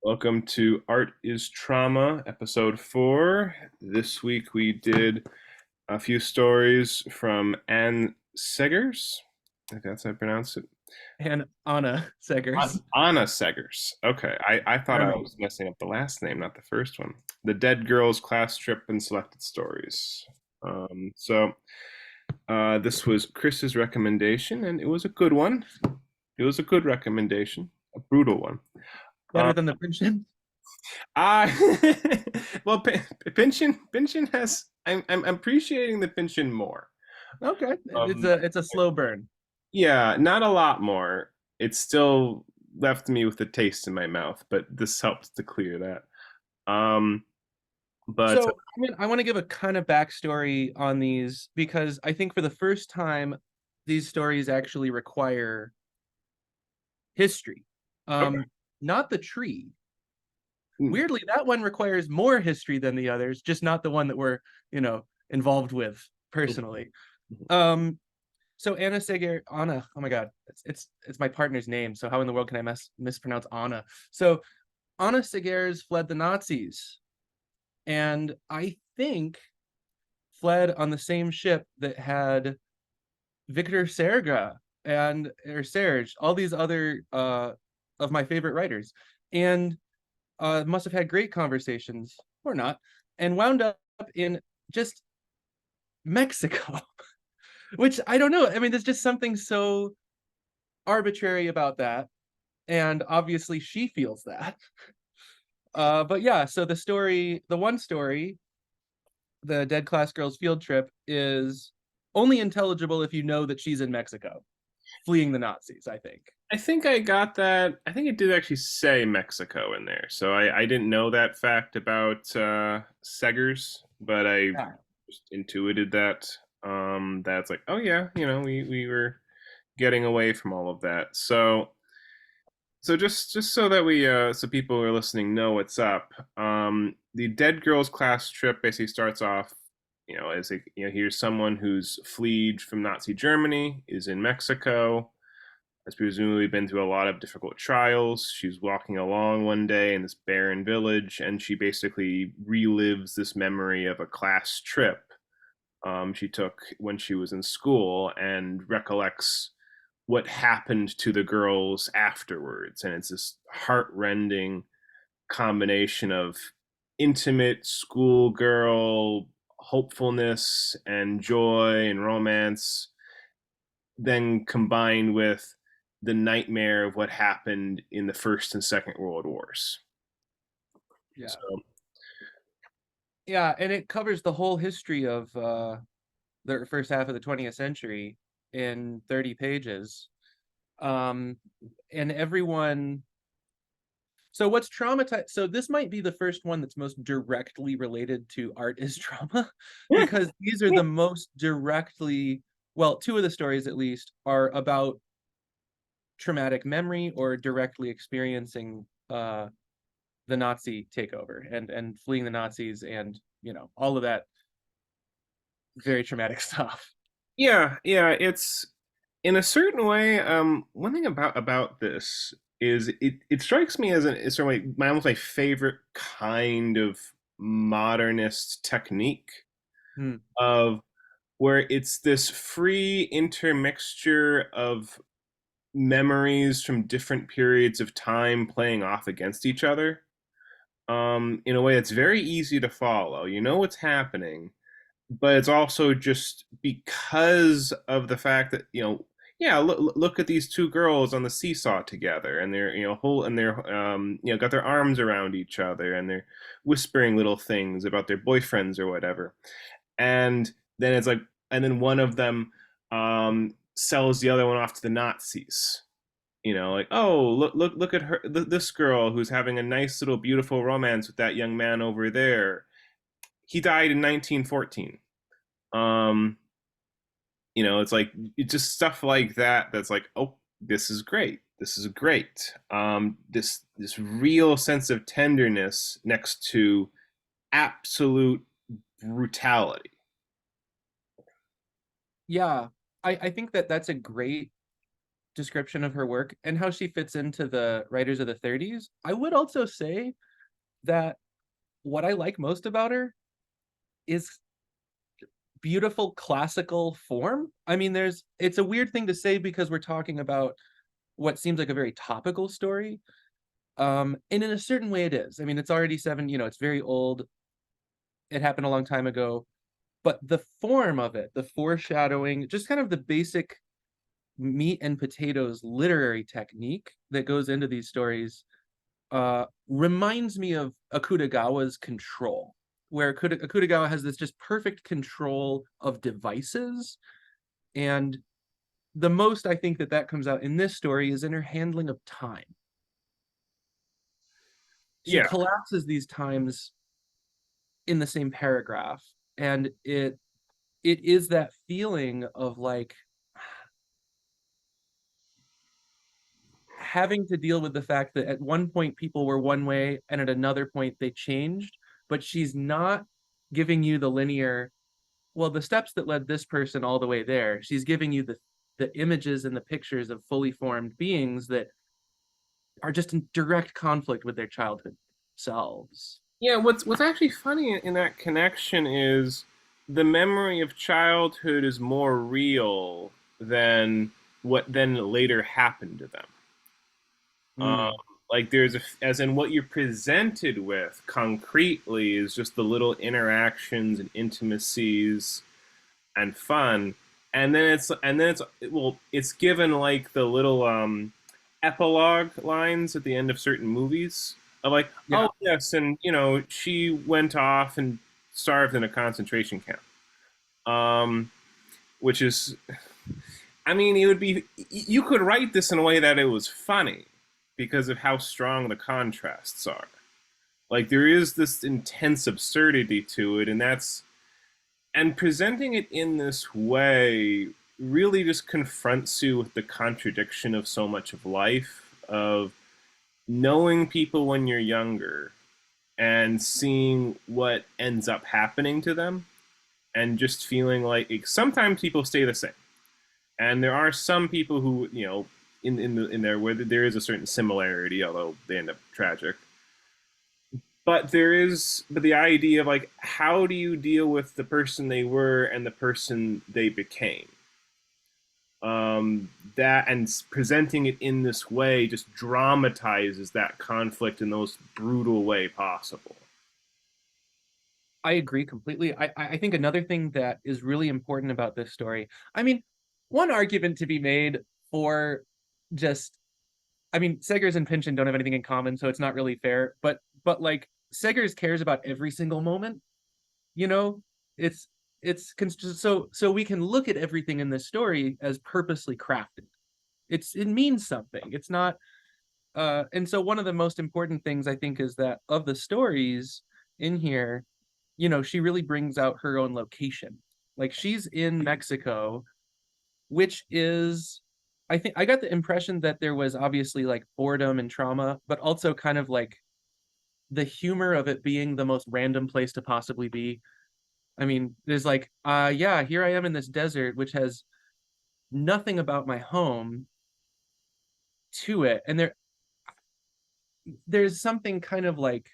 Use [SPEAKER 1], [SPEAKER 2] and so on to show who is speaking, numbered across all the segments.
[SPEAKER 1] Welcome to Art is Trauma, episode 4. This week we did a few stories from Anne Seghers. I think that's how I pronounce it.
[SPEAKER 2] And Anna Seghers.
[SPEAKER 1] Anna Seghers. Okay, I thought I
[SPEAKER 2] German.
[SPEAKER 1] was messing up the last name, not the first one. The Dead Girls Class Trip and Selected Stories. This was Chris's recommendation, and it was a good one. It was a good recommendation, a brutal one.
[SPEAKER 2] Better than the pension.
[SPEAKER 1] I well, pension has. I'm appreciating the pension more.
[SPEAKER 2] Okay. It's
[SPEAKER 1] Um,
[SPEAKER 2] a slow burn.
[SPEAKER 1] yeah, not a lot more. It still left me with a taste in my mouth, but this helps to clear that. Um, but
[SPEAKER 2] So I want to give a kind of backstory on these because I think for the first time, these stories actually require history.
[SPEAKER 1] okay.
[SPEAKER 2] Um, Not the tree.
[SPEAKER 1] Mm,
[SPEAKER 2] Weirdly, that one requires more history than the others, just not the one that we're, involved with personally.
[SPEAKER 1] mhm.
[SPEAKER 2] Um, So Anna, oh my God, it's my partner's name. So how in the world can I mispronounce Anna? So Anna Seghers fled the Nazis, and I think fled on the same ship that had Victor Serga and or Serge, all these other of my favorite writers, and must have had great conversations or not, and wound up in just Mexico, which I don't know. I mean, there's just something so arbitrary about that, and obviously she feels that. But yeah, so the one story, the Dead Class Girls field trip, is only intelligible if you know that she's in Mexico, fleeing the Nazis, I think.
[SPEAKER 1] I think I got that. I think it did actually say Mexico in there, so I didn't know that fact about Seggers, but I
[SPEAKER 2] Yeah.
[SPEAKER 1] just intuited that. That's like, oh yeah, we were getting away from all of that. So just so that so people who are listening know what's up. The Dead Girls class trip basically starts off, as here's someone who's fled from Nazi Germany, is in Mexico, has presumably been through a lot of difficult trials. She's walking along one day in this barren village, and she basically relives this memory of a class trip she took when she was in school and recollects what happened to the girls afterwards. And it's this heartrending combination of intimate schoolgirl hopefulness and joy and romance, then combined with the nightmare of what happened in the First and Second World Wars.
[SPEAKER 2] Yeah.
[SPEAKER 1] So,
[SPEAKER 2] Yeah, and it covers the whole history of the first half of the 20th century in 30 pages. Um, and everyone So what's traumatized? So this might be the first one that's most directly related to art is trauma,
[SPEAKER 1] yeah,
[SPEAKER 2] because these are the most directly, well, two of the stories at least are about traumatic memory or directly experiencing the Nazi takeover and fleeing the Nazis and all of that very traumatic stuff.
[SPEAKER 1] yeah, it's in a certain way. One thing about this is it strikes me as it's sort of like my almost my favorite kind of modernist technique
[SPEAKER 2] Hmm.
[SPEAKER 1] of where it's this free intermixture of memories from different periods of time playing off against each other, in a way that's very easy to follow. You know what's happening, but it's also just because of the fact that yeah, look at these two girls on the seesaw together, and they're whole, and they're got their arms around each other, and they're whispering little things about their boyfriends or whatever, and then it's like, and then one of them sells the other one off to the Nazis. Like, oh, look at her, this girl who's having a nice little beautiful romance with that young man over there. He died in 1914. um it's like, it's just stuff like that that's like, oh, this is great, this is great. This real sense of tenderness next to absolute brutality.
[SPEAKER 2] Yeah, I think that that's a great description of her work and how she fits into the writers of the 30s. I would also say that what I like most about her is beautiful classical form. I mean, it's a weird thing to say because we're talking about what seems like a very topical story. And in a certain way it is. I mean, it's already it's very old. It happened a long time ago, but the form of it, the foreshadowing, just kind of the basic meat and potatoes literary technique that goes into these stories reminds me of Akutagawa's Control, where Akutagawa has this just perfect control of devices. And the most I think that that comes out in this story is in her handling of time. She
[SPEAKER 1] Yeah.
[SPEAKER 2] collapses these times in the same paragraph, and it is that feeling of like having to deal with the fact that at one point people were one way and at another point they changed, but she's not giving you the linear, well, the steps that led this person all the way there. She's giving you the images and the pictures of fully formed beings that are just in direct conflict with their childhood selves.
[SPEAKER 1] Yeah, what's actually funny in that connection is the memory of childhood is more real than what then later happened to them. Um,
[SPEAKER 2] Mm,
[SPEAKER 1] like there's as in what you're presented with concretely is just the little interactions and intimacies and fun, and then it's well, it's given like the little epilogue lines at the end of certain movies of like,
[SPEAKER 2] yeah,
[SPEAKER 1] oh yes, and she went off and starved in a concentration camp, um, which is, I mean, it would be, you could write this in a way that it was funny because of how strong the contrasts are. Like there is this intense absurdity to it, and presenting it in this way really just confronts you with the contradiction of so much of life, of knowing people when you're younger and seeing what ends up happening to them, and just feeling like sometimes people stay the same, and there are some people who in there where there is a certain similarity, although they end up tragic. But the idea of like, how do you deal with the person they were and the person they became, that, and presenting it in this way just dramatizes that conflict in the most brutal way possible.
[SPEAKER 2] I agree completely. I think another thing that is really important about this story, I mean, one argument to be made for just, I mean, Seghers and Pynchon don't have anything in common, so it's not really fair. But like Seghers cares about every single moment. You know, it's so we can look at everything in this story as purposely crafted. It means something. It's not. And so one of the most important things I think is that of the stories in here, she really brings out her own location. Like she's in Mexico, which is, I think I got the impression that there was obviously like boredom and trauma, but also kind of like the humor of it being the most random place to possibly be. I mean, there's like, yeah, here I am in this desert, which has nothing about my home to it. And there's something kind of like,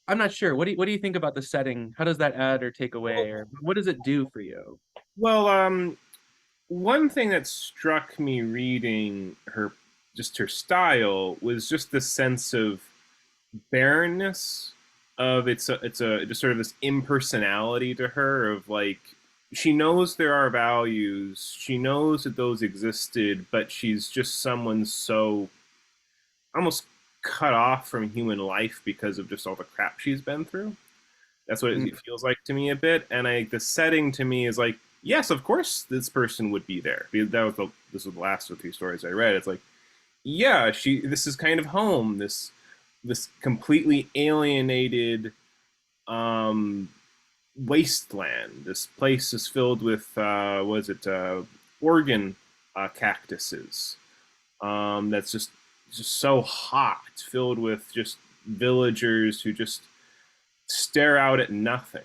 [SPEAKER 2] I'm not sure. What do you think about the setting? How does that add or take away, or what does it do for you?
[SPEAKER 1] Well, one thing that struck me reading her, just her style, was just the sense of barrenness, of it's a just sort of this impersonality to her, of like, she knows there are values, she knows that those existed, but she's just someone so almost cut off from human life because of just all the crap she's been through. That's what it
[SPEAKER 2] Mm.
[SPEAKER 1] feels like to me a bit. And the setting to me is like, yes, of course this person would be there. This was the last of the 3 stories I read. It's like, yeah, this is kind of home. This completely alienated um, wasteland. This place is filled with was it organ cactuses. That's just so hot, filled with just villagers who just stare out at nothing.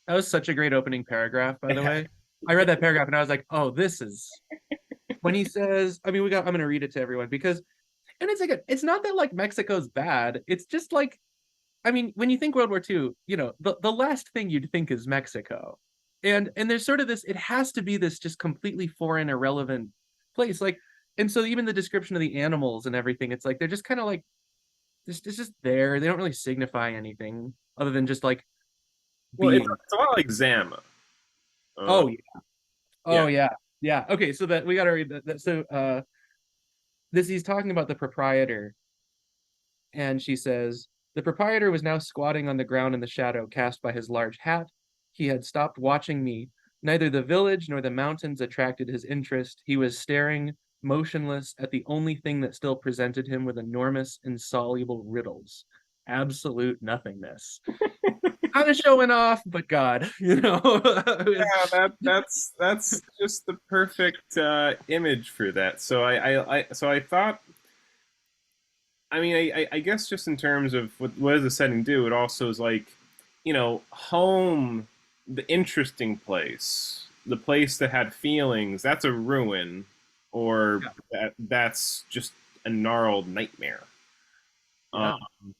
[SPEAKER 2] That was such a great opening paragraph, by the way. I read that paragraph and I was like, oh, this is. when he says, I mean, I'm gonna read it to everyone because, and it's like, it's not that like Mexico's bad. It's just like, I mean, when you think World War II, the last thing you'd think is Mexico. And there's sort of this, it has to be this just completely foreign, irrelevant place. Like, and so even the description of the animals and everything, it's like they're just kind of like it's just there. They don't really signify anything other than just like
[SPEAKER 1] Well,
[SPEAKER 2] being.
[SPEAKER 1] it's a lot like Zama. Uh,
[SPEAKER 2] Oh yeah.
[SPEAKER 1] yeah.
[SPEAKER 2] Oh yeah. Yeah. Okay, so that we gotta read that. So this he's talking about the proprietor, and she says, the proprietor was now squatting on the ground in the shadow cast by his large hat. He had stopped watching me. Neither the village nor the mountains attracted his interest. He was staring, motionless, at the only thing that still presented him with enormous, insoluble riddles. Absolute nothingness. Kind of showing off, but God,
[SPEAKER 1] Yeah, that's just the perfect image for that. So I thought, I mean, I guess just in terms of what does the setting do, it also is like, home, the interesting place, the place that had feelings, that's a ruin, or
[SPEAKER 2] yeah,
[SPEAKER 1] that's just a gnarled nightmare. Um,
[SPEAKER 2] yeah,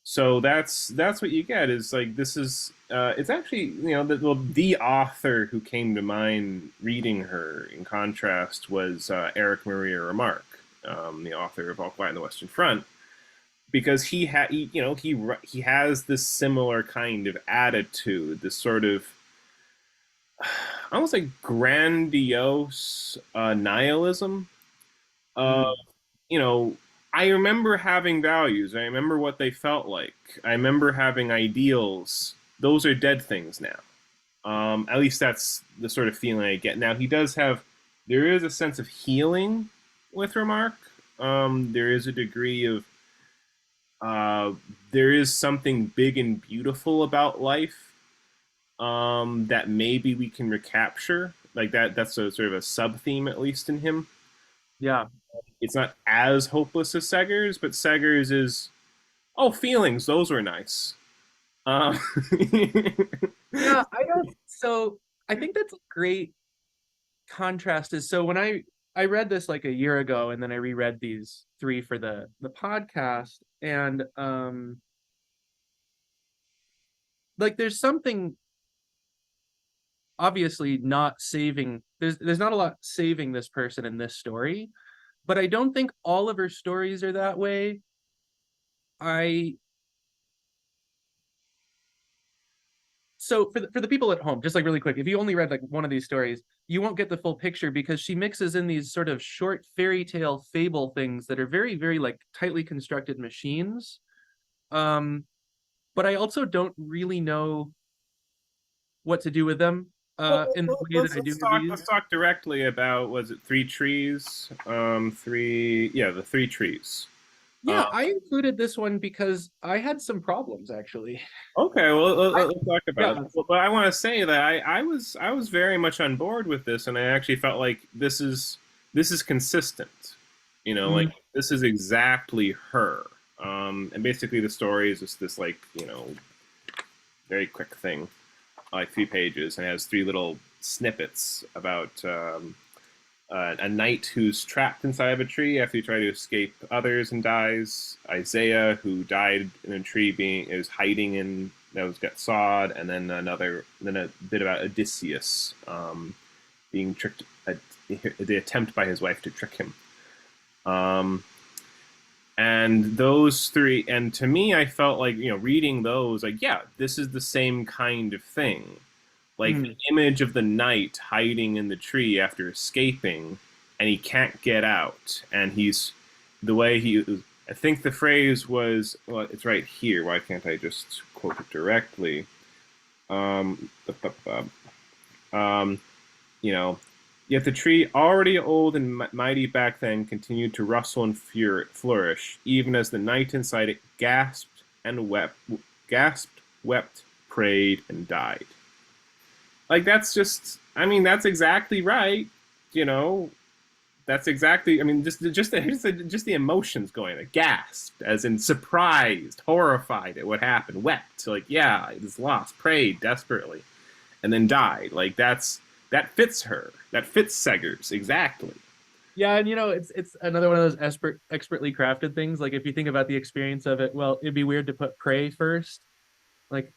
[SPEAKER 1] so that's what you get is like this is it's actually the author who came to mind reading her in contrast was Eric Maria Remarque, the author of All Quiet on the Western Front, because he has this similar kind of attitude, this sort of almost like grandiose nihilism. Uh,
[SPEAKER 2] mm,
[SPEAKER 1] you know, I remember having values. I remember what they felt like. I remember having ideals. Those are dead things now. At least that's the sort of feeling I get. Now there is a sense of healing with Remark. There is a degree of, uh, there is something big and beautiful about life that maybe we can recapture. Like that's a sort of a sub theme, at least in him.
[SPEAKER 2] yeah,
[SPEAKER 1] It's not as hopeless as Seghers, but Seghers is, oh, feelings, those were nice. Um,
[SPEAKER 2] yeah. I don't. So I think that's a great contrast. Is so when I read this like a year ago, and then I reread these three for the podcast, and like there's something obviously not saving. There's not a lot saving this person in this story, but I don't think all of her stories are that way. I So for the people at home, just like really quick, if you only read like one of these stories, you won't get the full picture because she mixes in these sort of short fairy tale fable things that are very, very like tightly constructed machines. Um, but I also don't really know what to do with them
[SPEAKER 1] well,
[SPEAKER 2] in the way that I do with these.
[SPEAKER 1] let's talk directly about, was it Three Trees? The Three Trees. Uh,
[SPEAKER 2] Yeah, I included this one because I had some problems actually.
[SPEAKER 1] okay, well
[SPEAKER 2] I,
[SPEAKER 1] let's talk about it.
[SPEAKER 2] yeah.
[SPEAKER 1] But I want to say that I was very much on board with this, and I actually felt like this is consistent. Like
[SPEAKER 2] Mm,
[SPEAKER 1] this is exactly her. And basically the story is just this like very quick thing, like 3 pages, and it has three little snippets about a knight who's trapped inside of a tree after he tried to escape others and dies. Isaiah, who died in a tree, is hiding in that was got sawed, and then a bit about Odysseus being tricked. The attempt by his wife to trick him. Um, and those three, and to me, I felt like reading those, like, yeah, this is the same kind of thing, like the
[SPEAKER 2] mm,
[SPEAKER 1] image of the knight hiding in the tree after escaping, and he can't get out, and he's the way he. I think the phrase was, well, it's right here. Why can't I just quote it directly? Um, um, you know, Yet the tree, already old and mighty back then, continued to rustle and flourish, even as the knight inside it gasped, wept, prayed, and died. Like that's just, I mean, that's exactly right. You know, that's exactly. I mean, just the emotions going. Like gasped, as in surprised, horrified at what happened, wept, like yeah, it was lost, prayed desperately, and then died. Like that fits her. That fits Seghers exactly.
[SPEAKER 2] Yeah, and it's another one of those expertly crafted things. Like if you think about the experience of it, well, it'd be weird to put pray first. Like,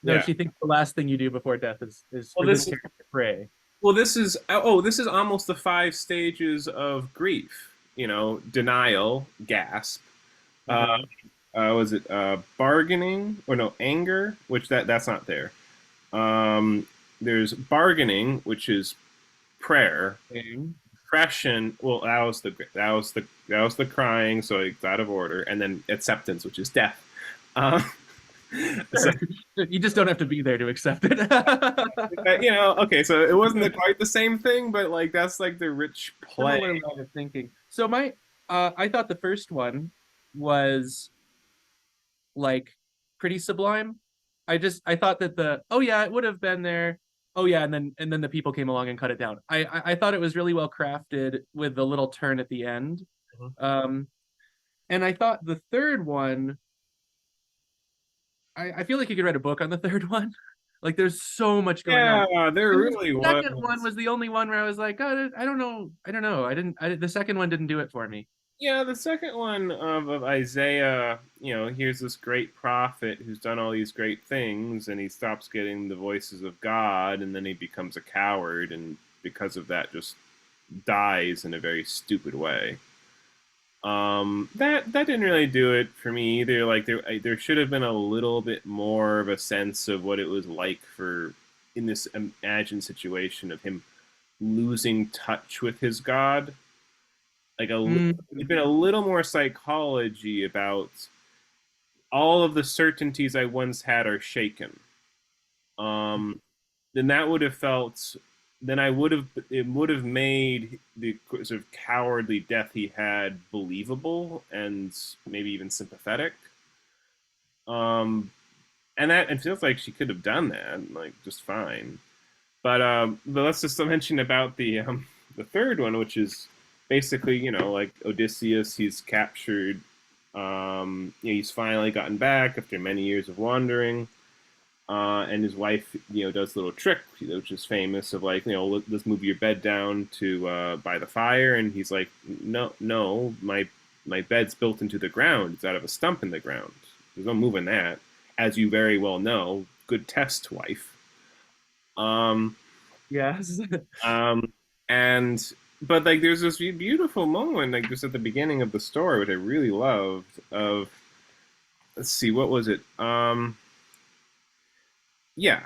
[SPEAKER 2] no,
[SPEAKER 1] Yeah.
[SPEAKER 2] she thinks the last thing you do before death is
[SPEAKER 1] Well,
[SPEAKER 2] for this
[SPEAKER 1] this
[SPEAKER 2] character to pray.
[SPEAKER 1] well this is oh this is almost the five stages of grief. You know, denial, gasp. Uh,
[SPEAKER 2] Uh-huh.
[SPEAKER 1] was it bargaining or no anger? Which that's not there. Um, there's bargaining, which is prayer.
[SPEAKER 2] Same.
[SPEAKER 1] Depression. Well, that was the crying, so it's out of order, and then acceptance, which is death. Uh, so
[SPEAKER 2] Sure. You just don't have to be there to accept it.
[SPEAKER 1] you know, okay, so it wasn't quite the same thing, but like that's like the rich play.
[SPEAKER 2] Similar line of thinking. So I thought the first one was like pretty sublime. I thought that the oh yeah, it would have been there. Oh yeah, and then the people came along and cut it down. I thought it was really well crafted with the little turn at the end. Um, and I thought the third one, I feel like you could write a book on the third one. Like there's so much going on.
[SPEAKER 1] Yeah, there
[SPEAKER 2] And the
[SPEAKER 1] really
[SPEAKER 2] second one
[SPEAKER 1] was.
[SPEAKER 2] was the only one where I was like, oh, I don't know. I don't know. The second one didn't do it for me.
[SPEAKER 1] Yeah, the second one of Isaiah, you know, here's this great prophet who's done all these great things, and he stops getting the voices of God, and then he becomes a coward, and because of that, just dies in a very stupid way. That didn't really do it for me either. Like there should have been a little bit more of a sense of what it was like for in this imagined situation of him losing touch with his God. Like
[SPEAKER 2] Mm,
[SPEAKER 1] there'd been a little more psychology about all of the certainties I once had are shaken. Um, then that would have felt. Then I would have. It would have made the sort of cowardly death he had believable and maybe even sympathetic. Um, and that it feels like she could have done that like just fine. But let's just mention about the third one, which is basically like Odysseus. He's captured. He's finally gotten back after many years of wandering. And his wife, does a little trick, which is famous of like, let's move your bed down to by the fire, and he's like, no, no, my bed's built into the ground. It's out of a stump in the ground. There's no moving that, as you very well know. Good test, wife. Um,
[SPEAKER 2] yes.
[SPEAKER 1] um, and but like, there's this beautiful moment, like just at the beginning of the story, which I really loved. Of let's see, what was it? Yeah.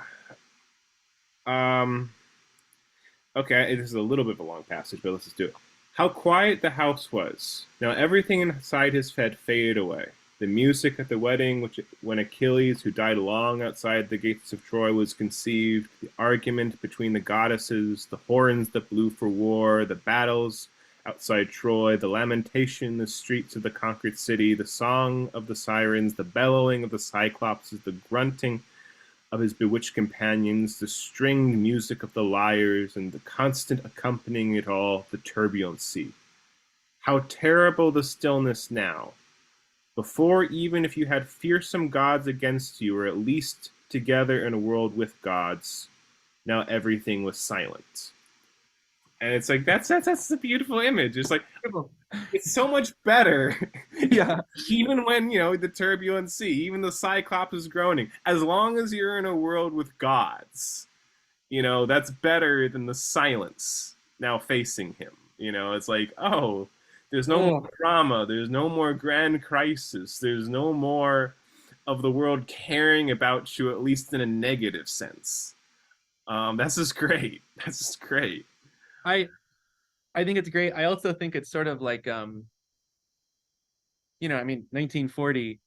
[SPEAKER 1] Um, Okay, this is a little bit of a long passage, but let's just do it. How quiet the house was. Now everything inside his head faded away. The music at the wedding, when Achilles, who died long outside the gates of Troy, was conceived, the argument between the goddesses, the horns that blew for war, the battles outside Troy, the lamentation in the streets of the conquered city, the song of the sirens, the bellowing of the cyclopses, the grunting of his bewitched companions, the stringed music of the lyres, and the constant accompanying it all, the turbulent sea. How terrible the stillness now! Before, even if you had fearsome gods against you, or at least together in a world with gods, now everything was silent. And it's like that's a beautiful image. It's like it's so much better.
[SPEAKER 2] Yeah.
[SPEAKER 1] Even when the turbulent sea, even the cyclops is groaning, as long as you're in a world with gods, that's better than the silence now facing him. It's like, oh, there's no more
[SPEAKER 2] Oh,
[SPEAKER 1] drama, there's no more grand crisis, there's no more of the world caring about you, at least in a negative sense. That's just great. That's just great.
[SPEAKER 2] I I think it's great. I also think it's sort of like I mean 1940,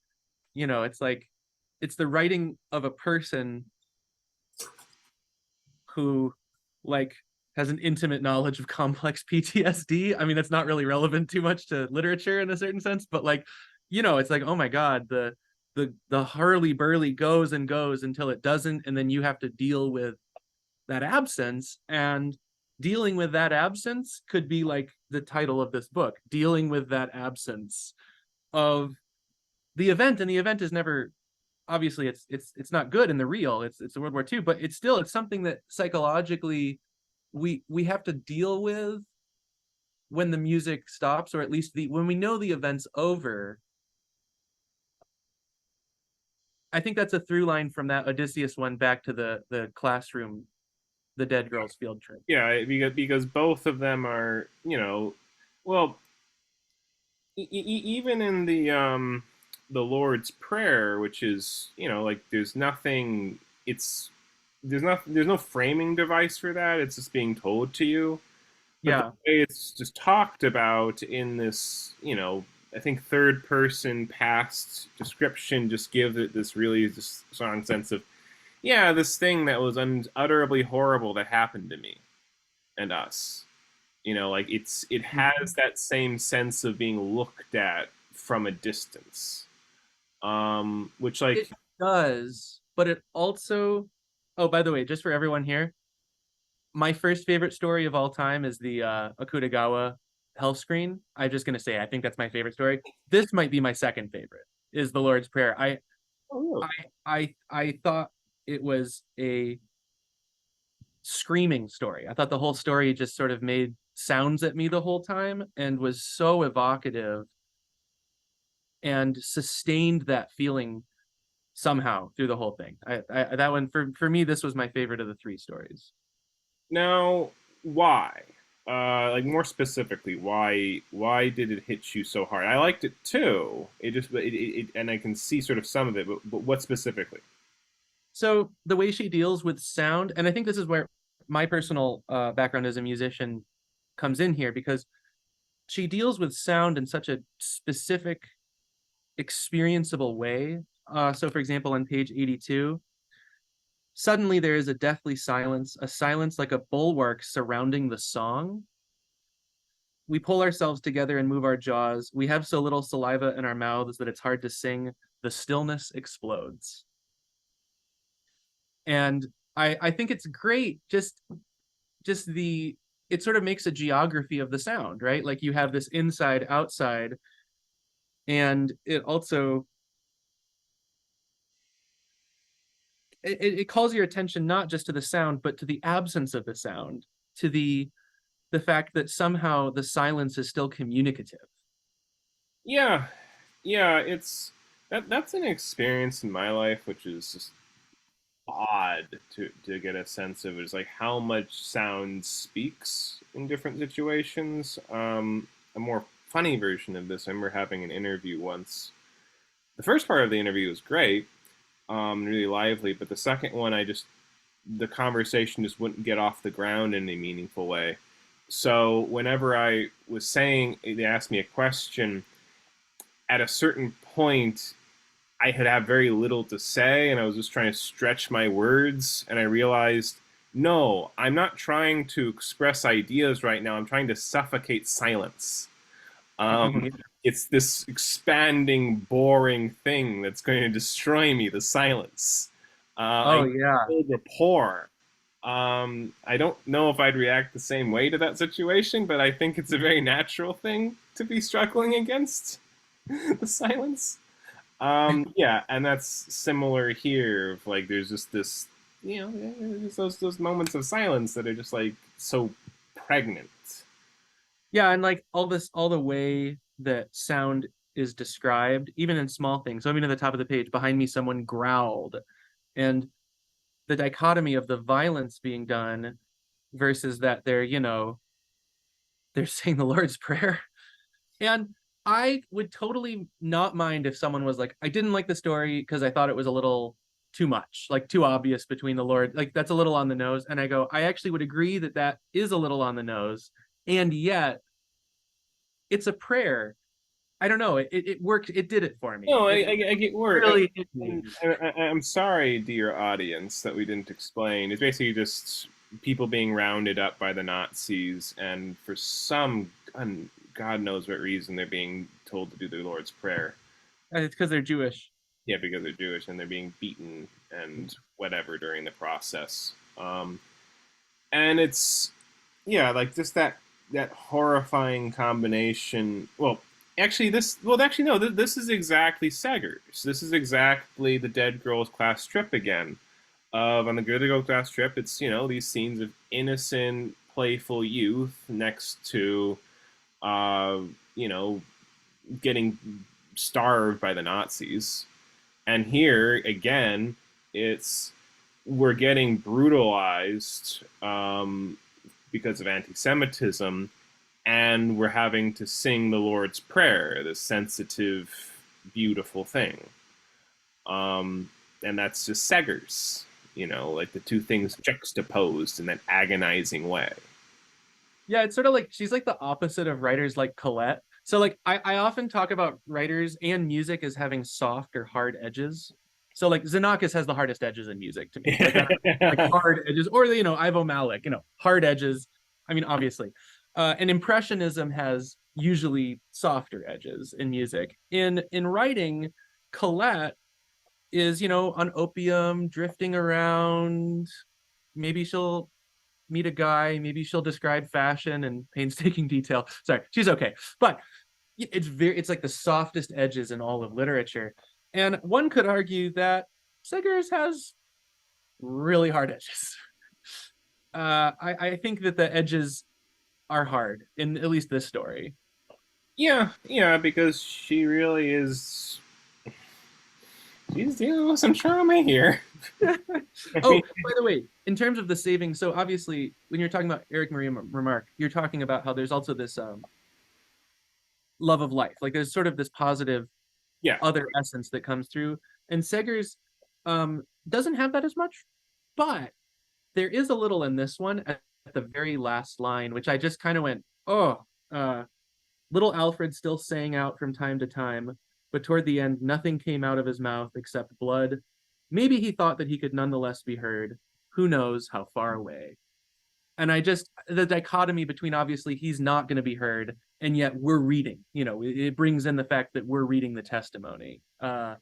[SPEAKER 2] it's like it's the writing of a person who like has an intimate knowledge of complex PTSD. I mean, that's not really relevant too much to literature in a certain sense, but like, it's like, oh my God, the hurly burly goes and goes until it doesn't, and then you have to deal with that absence. And dealing with that absence could be like the title of this book, dealing with that absence of the event, and the event is never obviously it's not good in the real. It's a World War II, but it's something that psychologically we have to deal with when the music stops, or at least the when we know the event's over, I think that's a through line from that Odysseus one back to the classroom, the dead girls field trip.
[SPEAKER 1] Yeah, because both of them are, well, even in the Lord's Prayer, which is, like there's nothing. It's there's no framing device for that. It's just being told to you. But the
[SPEAKER 2] Yeah,
[SPEAKER 1] way it's just talked about in this, I think third person past description just gives it this really just strong sense of, yeah, this thing that was utterly horrible that happened to me and us. Like it has that same sense of being looked at from a distance. Which like
[SPEAKER 2] it does, but it also. Oh, by the way, just for everyone here, my first favorite story of all time is the Akutagawa Hell Screen. I'm just gonna say I think that's my favorite story. This might be my second favorite. Is the Lord's Prayer.
[SPEAKER 1] oh, really?
[SPEAKER 2] I I thought it was a screaming story. I thought the whole story just sort of made sounds at me the whole time and was so evocative and sustained that feeling somehow through the whole thing. That one for me, this was my favorite of the three stories.
[SPEAKER 1] Now, why? Like more specifically, why did it hit you so hard? I liked it too. It just and I can see sort of some of it, but what specifically?
[SPEAKER 2] So the way she deals with sound, and I think this is where my personal background as a musician comes in here, because she deals with sound in such a specific, experienceable way. So, for example, on page 82, suddenly there is a deathly silence, a silence like a bulwark surrounding the song. We pull ourselves together and move our jaws. We have so little saliva in our mouths that it's hard to sing. The stillness explodes. And I think it's great. Just the it sort of makes a geography of the sound, right? Like you have this inside outside, and it also it calls your attention not just to the sound, but to the absence of the sound, to the fact that somehow the silence is still communicative.
[SPEAKER 1] Yeah, yeah, it's that's an experience in my life which is just odd to get a sense of is like how much sound speaks in different situations. A more funny version of this, I remember having an interview once. The first part of the interview was great, really lively, but the second one, the conversation just wouldn't get off the ground in a meaningful way. So whenever I was saying, they asked me a question, at a certain point, I had had very little to say, and I was just trying to stretch my words, and I realized, no, I'm not trying to express ideas right now. I'm trying to suffocate silence. Um, it's this expanding, boring thing that's going to destroy me, the silence.
[SPEAKER 2] Oh
[SPEAKER 1] I
[SPEAKER 2] yeah.
[SPEAKER 1] build rapport. I don't know if I'd react the same way to that situation, but I think it's a very natural thing to be struggling against the silence. Yeah, and that's similar here. Like, there's just this, there's those moments of silence that are just like so pregnant.
[SPEAKER 2] Yeah, and like all the way that sound is described, even in small things. So I mean, at the top of the page, behind me, someone growled, and the dichotomy of the violence being done versus that they're saying the Lord's Prayer. And I would totally not mind if someone was like, I didn't like the story because I thought it was a little too much, like too obvious between the Lord. Like that's a little on the nose. And I go, I actually would agree that that is a little on the nose. And yet it's a prayer. I don't know. It worked. It did it for me.
[SPEAKER 1] No,
[SPEAKER 2] It
[SPEAKER 1] I get word.
[SPEAKER 2] really hit me.
[SPEAKER 1] I'm sorry, dear audience, that we didn't explain. It's basically just people being rounded up by the Nazis, and for some God knows what reason, they're being told to do the Lord's Prayer.
[SPEAKER 2] It's because they're Jewish.
[SPEAKER 1] Yeah, because they're Jewish and they're being beaten and whatever during the process. And it's yeah, like just that horrifying combination. Actually no, this is exactly Seghers. This is exactly the Dead Girls class trip again. On the Good Girls class trip, it's these scenes of innocent, playful youth next to uh, you know, getting starved by the Nazis. And here again, it's we're getting brutalized because of anti-Semitism, and we're having to sing the Lord's Prayer, this sensitive, beautiful thing. And that's just Seghers, like the two things juxtaposed in that agonizing way.
[SPEAKER 2] Yeah, it's sort of like she's like the opposite of writers like Colette. So like I often talk about writers and music as having soft or hard edges. So like Xenakis has the hardest edges in music to me. Like like hard edges, or Ivo Malik, hard edges. I mean, obviously. And Impressionism has usually softer edges in music. In writing, Colette is, on opium, drifting around. Maybe she'll meet a guy. Maybe she'll describe fashion and painstaking detail. Sorry, she's okay, but it's like the softest edges in all of literature. And one could argue that Seghers has really hard edges. I think that the edges are hard in at least this story.
[SPEAKER 1] Yeah, yeah, because she really is. She's dealing with some trauma here. I
[SPEAKER 2] Oh,
[SPEAKER 1] mean,
[SPEAKER 2] by the way, in terms of the saving, so obviously when you're talking about Eric Marie Remarque, you're talking about how there's also this love of life. Like there's sort of this positive
[SPEAKER 1] yeah.
[SPEAKER 2] other essence that comes through. And Seghers doesn't have that as much, but there is a little in this one at the very last line, which I just kind of went, oh, little Alfred still sang out from time to time, but toward the end, nothing came out of his mouth except blood. Maybe he thought that he could nonetheless be heard. Who knows how far away? And the dichotomy between obviously he's not going to be heard, and yet we're reading. It brings in the fact that we're reading the testimony, that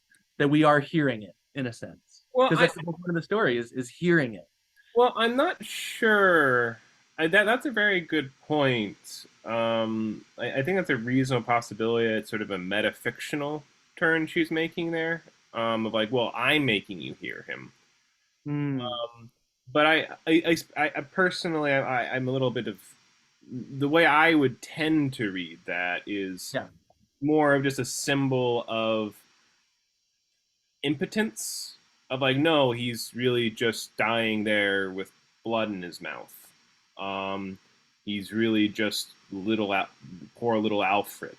[SPEAKER 2] we are hearing it in a sense,
[SPEAKER 1] Well,
[SPEAKER 2] because
[SPEAKER 1] I
[SPEAKER 2] that's the whole point of the story is hearing it.
[SPEAKER 1] well, I'm not sure. That's a very good point. I think that's a reasonable possibility. It's sort of a metafictional turn she's making there. Of like, well, I'm making you hear him.
[SPEAKER 2] Hmm.
[SPEAKER 1] But I personally, I'm a little bit of the way I would tend to read that is
[SPEAKER 2] Yeah.
[SPEAKER 1] more of just a symbol of impotence. Of like, no, he's really just dying there with blood in his mouth. Um, he's really just poor little Alfred,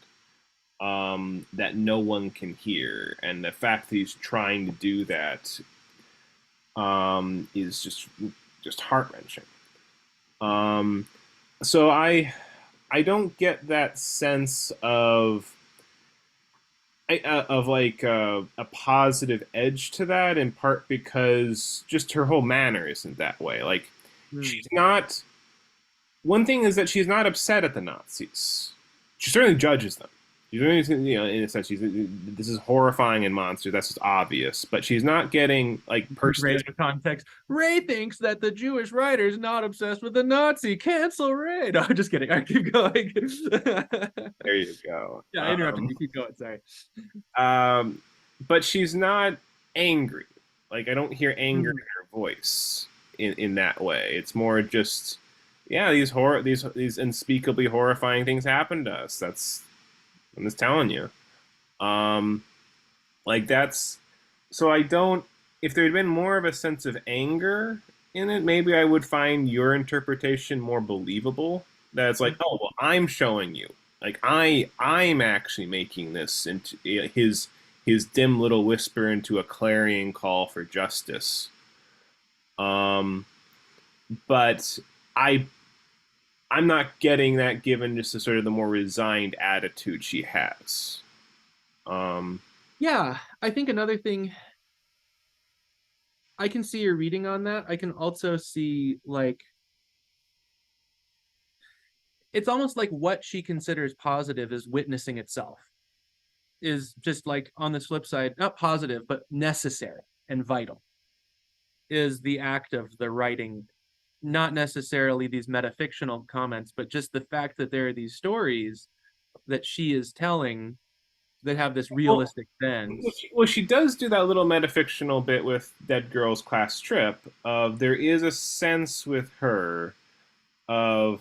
[SPEAKER 1] that no one can hear, and the fact that he's trying to do that is just heart wrenching. Um, so I don't get that sense of like a positive edge to that, in part because just her whole manner isn't that way. Like
[SPEAKER 2] Hmm.
[SPEAKER 1] she's not. One thing is that she's not upset at the Nazis. She certainly judges them. She's really, in a sense, this is horrifying and monsters. That's just obvious. But she's not getting like
[SPEAKER 2] Ray
[SPEAKER 1] personally.
[SPEAKER 2] out of context. Ray thinks that the Jewish writer is not obsessed with the Nazi. Cancel Ray. No, I'm just kidding. I keep going.
[SPEAKER 1] There you go.
[SPEAKER 2] Yeah, I interrupted you. Keep going. Sorry.
[SPEAKER 1] Um, but she's not angry. Like I don't hear anger in
[SPEAKER 2] Hmm.
[SPEAKER 1] her voice in that way. It's more just, yeah, these unspeakably horrifying things happen to us. I'm just telling you. Um, like that's so I don't. If there had been more of a sense of anger in it, maybe I would find your interpretation more believable. That it's like, oh well, I'm showing you. Like I'm actually making this into his dim little whisper into a clarion call for justice. Um, but I I'm not getting that given just the sort of the more resigned attitude she has. Um,
[SPEAKER 2] Yeah, I think another thing I can see your reading on that. I can also see like it's almost like what she considers positive is witnessing itself. Is just like on this flip side, not positive, but necessary and vital is the act of the writing, not necessarily these metafictional comments, but just the fact that there are these stories that she is telling that have this
[SPEAKER 1] well,
[SPEAKER 2] realistic bend.
[SPEAKER 1] she does do that little metafictional bit with Dead Girls Class Trip. Of there is a sense with her of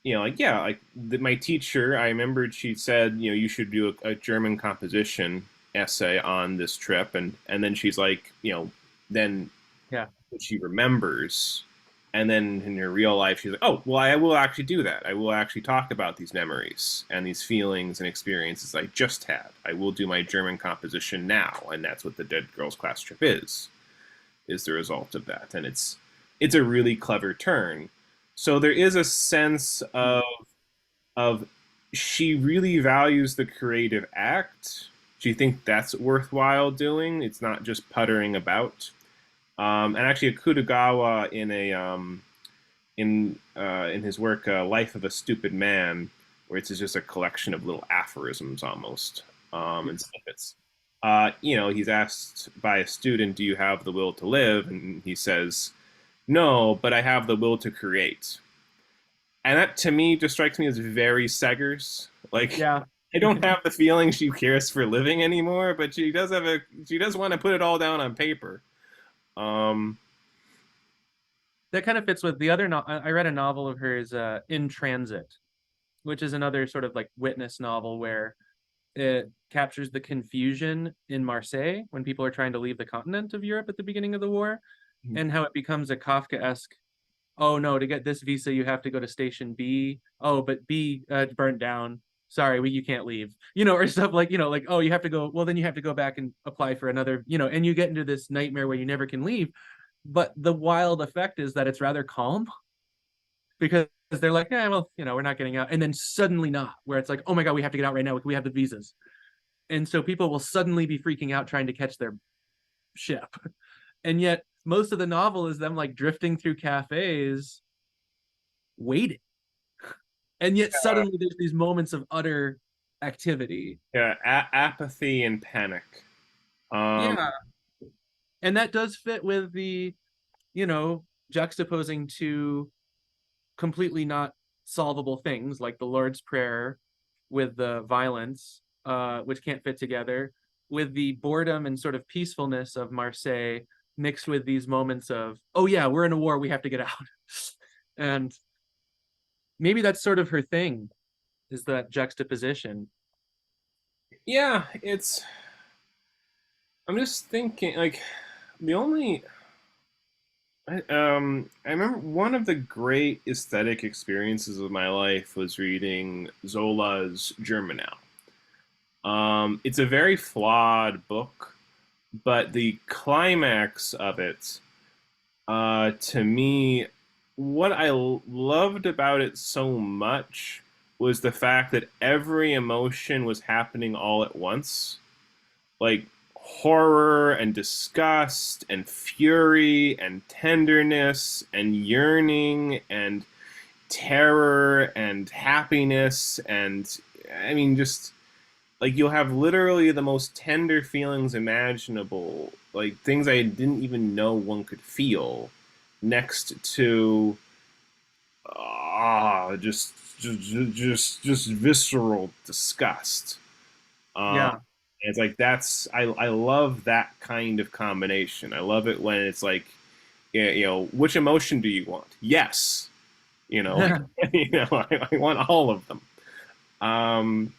[SPEAKER 1] like yeah, like my teacher, I remembered she said, you should do a German composition essay on this trip, and then she's like, then
[SPEAKER 2] Yeah.
[SPEAKER 1] she remembers, and then in her real life, she's like, oh, well, I will actually do that. I will actually talk about these memories and these feelings and experiences I just had. I will do my German composition now, and that's what the Dead Girls Class Trip is the result of that, and it's a really clever turn. So there is a sense of she really values the creative act. She thinks that's worthwhile doing. It's not just puttering about. And actually, Akutagawa in his work Life of a Stupid Man, where it's just a collection of little aphorisms almost and snippets. He's asked by a student, "Do you have the will to live?" And he says, "No, but I have the will to create." And that to me just strikes me as very Seghers. Like,
[SPEAKER 2] Yeah.
[SPEAKER 1] I don't have the feeling she cares for living anymore, but she does want to put it all down on paper. Um,
[SPEAKER 2] That kind of fits with the other I read a novel of hers, In Transit, which is another sort of like witness novel where it captures the confusion in Marseille when people are trying to leave the continent of Europe at the beginning of the war, and how it becomes a Kafkaesque, oh no, to get this visa you have to go to station B. Oh, but B burnt down. Sorry, you can't leave. Or stuff like, like, oh, you have to go, well then you have to go back and apply for another, and you get into this nightmare where you never can leave. But the wild effect is that it's rather calm because they're like, yeah, well, we're not getting out. And then suddenly not, where it's like, oh my God, we have to get out right now. We have the visas. And so people will suddenly be freaking out trying to catch their ship. And yet most of the novel is them like drifting through cafes, waiting. And yet suddenly there's these moments of utter activity.
[SPEAKER 1] yeah, apathy and panic. Um,
[SPEAKER 2] Yeah. And that does fit with the, juxtaposing to completely not solvable things like the Lord's Prayer with the violence, which can't fit together, with the boredom and sort of peacefulness of Marseille mixed with these moments of, oh yeah, we're in a war, we have to get out. And maybe that's sort of her thing, is that juxtaposition.
[SPEAKER 1] yeah, I'm just thinking, like, the only. I remember one of the great aesthetic experiences of my life was reading Zola's Germinal. It's a very flawed book, but the climax of it, to me, what I loved about it so much was the fact that every emotion was happening all at once. Like horror and disgust and fury and tenderness and yearning and terror and happiness and I mean just like you'll have literally the most tender feelings imaginable, like things I didn't even know one could feel next to just visceral disgust. Um,
[SPEAKER 2] Yeah.
[SPEAKER 1] and it's like I love that kind of combination. I love it when it's like, which emotion do you want? Yes, I want all of them. Um,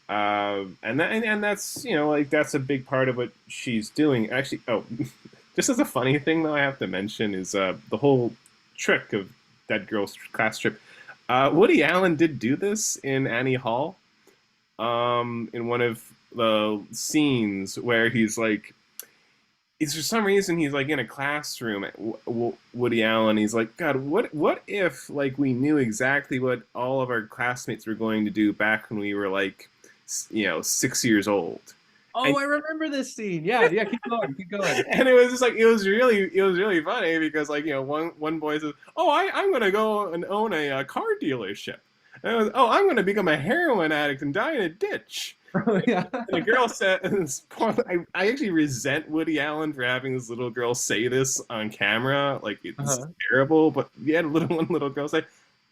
[SPEAKER 1] and that's like that's a big part of what she's doing. Actually, oh, just as a funny thing though, I have to mention is the whole trick of that girl's class trip. Woody Allen did do this in Annie Hall in one of the scenes where he's like, it's for some reason he's like in a classroom at Woody Allen. He's like, God, what if like we knew exactly what all of our classmates were going to do back when we were like, 6 years old. And
[SPEAKER 2] Oh, I remember this scene. Yeah, yeah, keep going, keep going.
[SPEAKER 1] and it was just like it was really funny because like one boy says, "Oh, I'm gonna go and own a car dealership." And was, "Oh, I'm gonna become a heroin addict and die in a ditch."
[SPEAKER 2] Oh, yeah.
[SPEAKER 1] And the girl said, I actually resent Woody Allen for having this little girl say this on camera. Like it's
[SPEAKER 2] Uh-huh.
[SPEAKER 1] terrible, but he had one little girl say,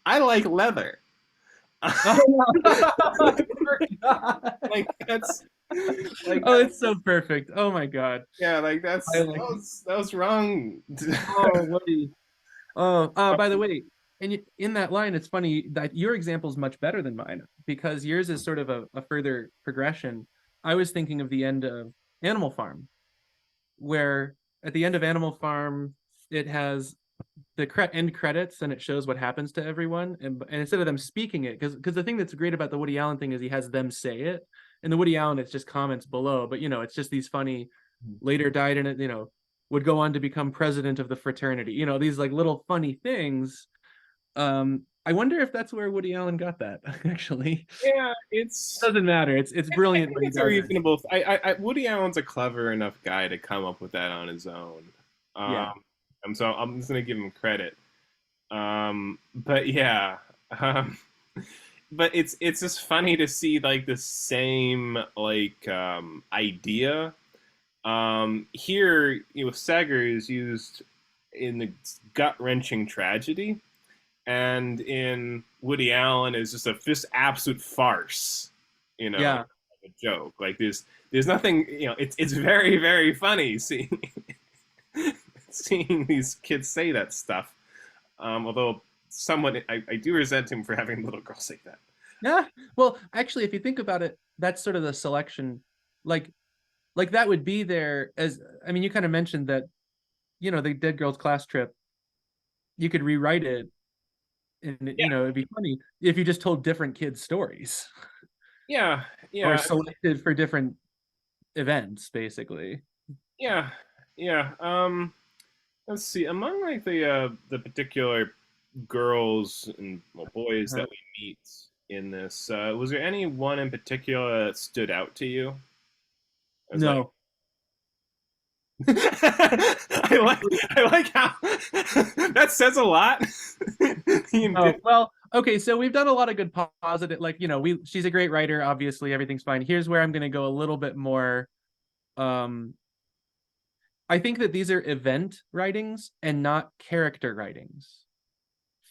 [SPEAKER 1] "I like leather."
[SPEAKER 2] Oh, yeah.
[SPEAKER 1] Like that's like
[SPEAKER 2] Oh, it's so perfect. Oh my God.
[SPEAKER 1] yeah, like
[SPEAKER 2] I
[SPEAKER 1] that
[SPEAKER 2] like,
[SPEAKER 1] was that was wrong.
[SPEAKER 2] oh, Woody. Oh, by the way, And in that line, it's funny that your example is much better than mine because yours is sort of a further progression. I was thinking of the end of Animal Farm, where at the end of Animal Farm, it has the end credits and it shows what happens to everyone. And instead of them speaking it, because the thing that's great about the Woody Allen thing is he has them say it. And the Woody Allen, it's just comments below. But, it's just these funny, later died in it, would go on to become president of the fraternity. These like little funny things. I wonder if that's where Woody Allen got that, actually.
[SPEAKER 1] Yeah,
[SPEAKER 2] Doesn't matter. It's
[SPEAKER 1] I
[SPEAKER 2] brilliant
[SPEAKER 1] think
[SPEAKER 2] when he
[SPEAKER 1] it's a
[SPEAKER 2] does it.
[SPEAKER 1] reasonable. Woody Allen's a clever enough guy to come up with that on his own. Um,
[SPEAKER 2] Yeah.
[SPEAKER 1] I'm just gonna give him credit. But yeah, um, but it's just funny to see like the same like idea. Here, Seghers used in the gut wrenching tragedy, and in Woody Allen is just absolute farce.
[SPEAKER 2] Yeah.
[SPEAKER 1] Like a joke. Like there's nothing. It's very very funny seeing seeing these kids say that stuff. Although somewhat, I do resent him for having little girls say that.
[SPEAKER 2] Yeah. Well, actually, if you think about it, that's sort of the selection. Like, like that would be there as I mean, you kind of mentioned that, the Dead Girls Class Trip, you could rewrite it and
[SPEAKER 1] Yeah,
[SPEAKER 2] it'd be funny if you just told different kids stories
[SPEAKER 1] yeah,
[SPEAKER 2] or
[SPEAKER 1] yeah,
[SPEAKER 2] selected for different events, basically.
[SPEAKER 1] yeah, yeah. Let's see. Among like the particular girls and boys
[SPEAKER 2] Uh,
[SPEAKER 1] that we meet in this, was there any one in particular that stood out to you as like?
[SPEAKER 2] no.
[SPEAKER 1] I like how that says a lot.
[SPEAKER 2] Oh, well, okay, so we've done a lot of good positive, like, she's a great writer, obviously, everything's fine. Here's where I'm gonna go a little bit more. Um, I think that these are event writings and not character writings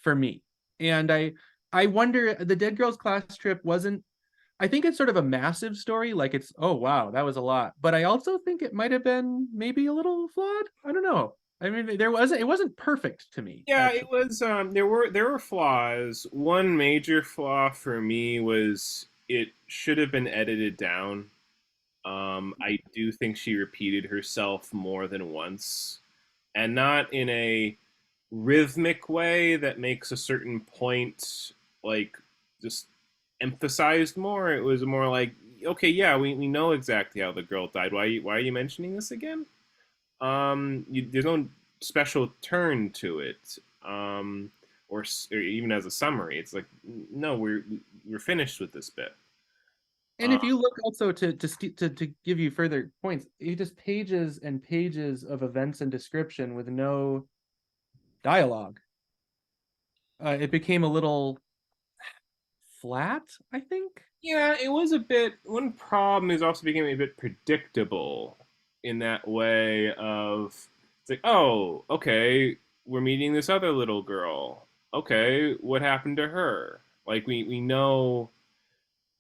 [SPEAKER 2] for me. And I wonder the Dead Girls Class Trip wasn't I think it's sort of a massive story, like it's oh wow, that was a lot. But I also think it might have been maybe a little flawed. I don't know. I mean, it wasn't perfect to me,
[SPEAKER 1] Yeah, it
[SPEAKER 2] actually.
[SPEAKER 1] was. There were flaws. One major flaw for me was it should have been edited down. I do think she repeated herself more than once, and not in a rhythmic way that makes a certain point like just emphasized more. It was more like, okay, yeah, we know exactly how the girl died. Why are you mentioning this again? There's no special turn to it, or even as a summary. It's like, no, we're finished with this bit.
[SPEAKER 2] And if you look also to give you further points, you just pages and pages of events and description with no dialogue. It became a little flat, I think.
[SPEAKER 1] Yeah, it was a bit. One problem is also becoming a bit predictable in that way of it's like, oh, okay, we're meeting this other little girl. Okay, what happened to her? Like we know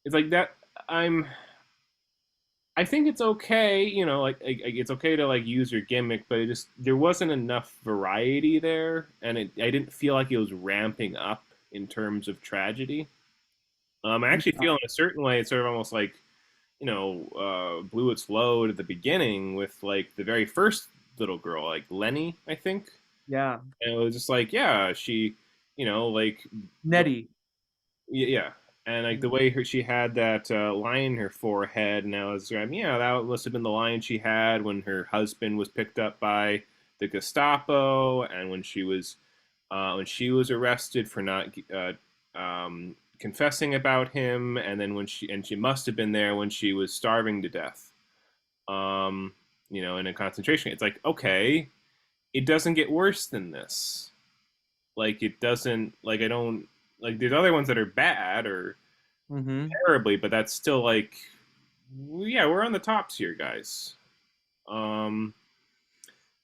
[SPEAKER 1] it's like that. I'm I think it's okay, like it's okay to like use your gimmick, but there wasn't enough variety there, and I didn't feel like it was ramping up in terms of tragedy. I actually feel in a certain way it's sort of almost like blew its load at the beginning with like the very first little girl, like Lenny, I think,
[SPEAKER 2] Yeah.
[SPEAKER 1] and it was just like, yeah, she, like
[SPEAKER 2] Nettie.
[SPEAKER 1] yeah, and like the way she had that line in her forehead, and I was yeah, that must have been the line she had when her husband was picked up by the Gestapo, and when she was arrested for not confessing about him, and then she must have been there when she was starving to death, in a concentration. It's like, okay, it doesn't get worse than this. Like it doesn't like I don't like there's other ones that are bad or
[SPEAKER 2] Mm-hmm.
[SPEAKER 1] terribly, but that's still like, yeah, we're on the tops here, guys. Um,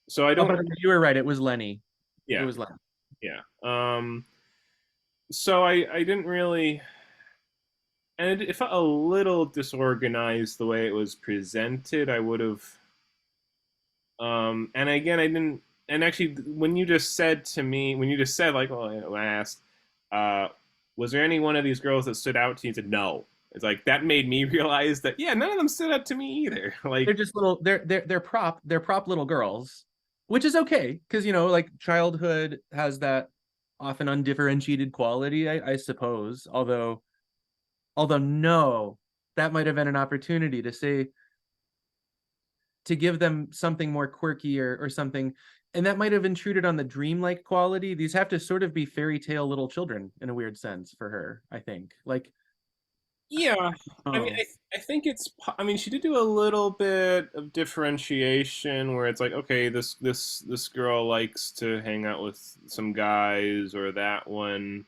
[SPEAKER 1] so I
[SPEAKER 2] Oh,
[SPEAKER 1] don't,
[SPEAKER 2] but you were right. It was Lenny. It
[SPEAKER 1] yeah,
[SPEAKER 2] was Lenny.
[SPEAKER 1] yeah. So I didn't really, and it felt a little disorganized the way it was presented. I would have, and again, I didn't. and actually, when you just said to me, when you just said like, well, when I asked, uh, was there any one of these girls that stood out to you? And said no. It's like that made me realize that yeah, none of them stood out to me either.
[SPEAKER 2] They're
[SPEAKER 1] Like
[SPEAKER 2] just little they're prop little girls, which is okay because like childhood has that often undifferentiated quality, I suppose. Although no, that might have been an opportunity to say to give them something more quirky or something, and that might have intruded on the dreamlike quality. These have to sort of be fairy tale little children in a weird sense for her, I think. Like,
[SPEAKER 1] yeah, I mean,
[SPEAKER 2] oh
[SPEAKER 1] I think I mean, she did do a little bit of differentiation where it's like, okay, this girl likes to hang out with some guys, or that one.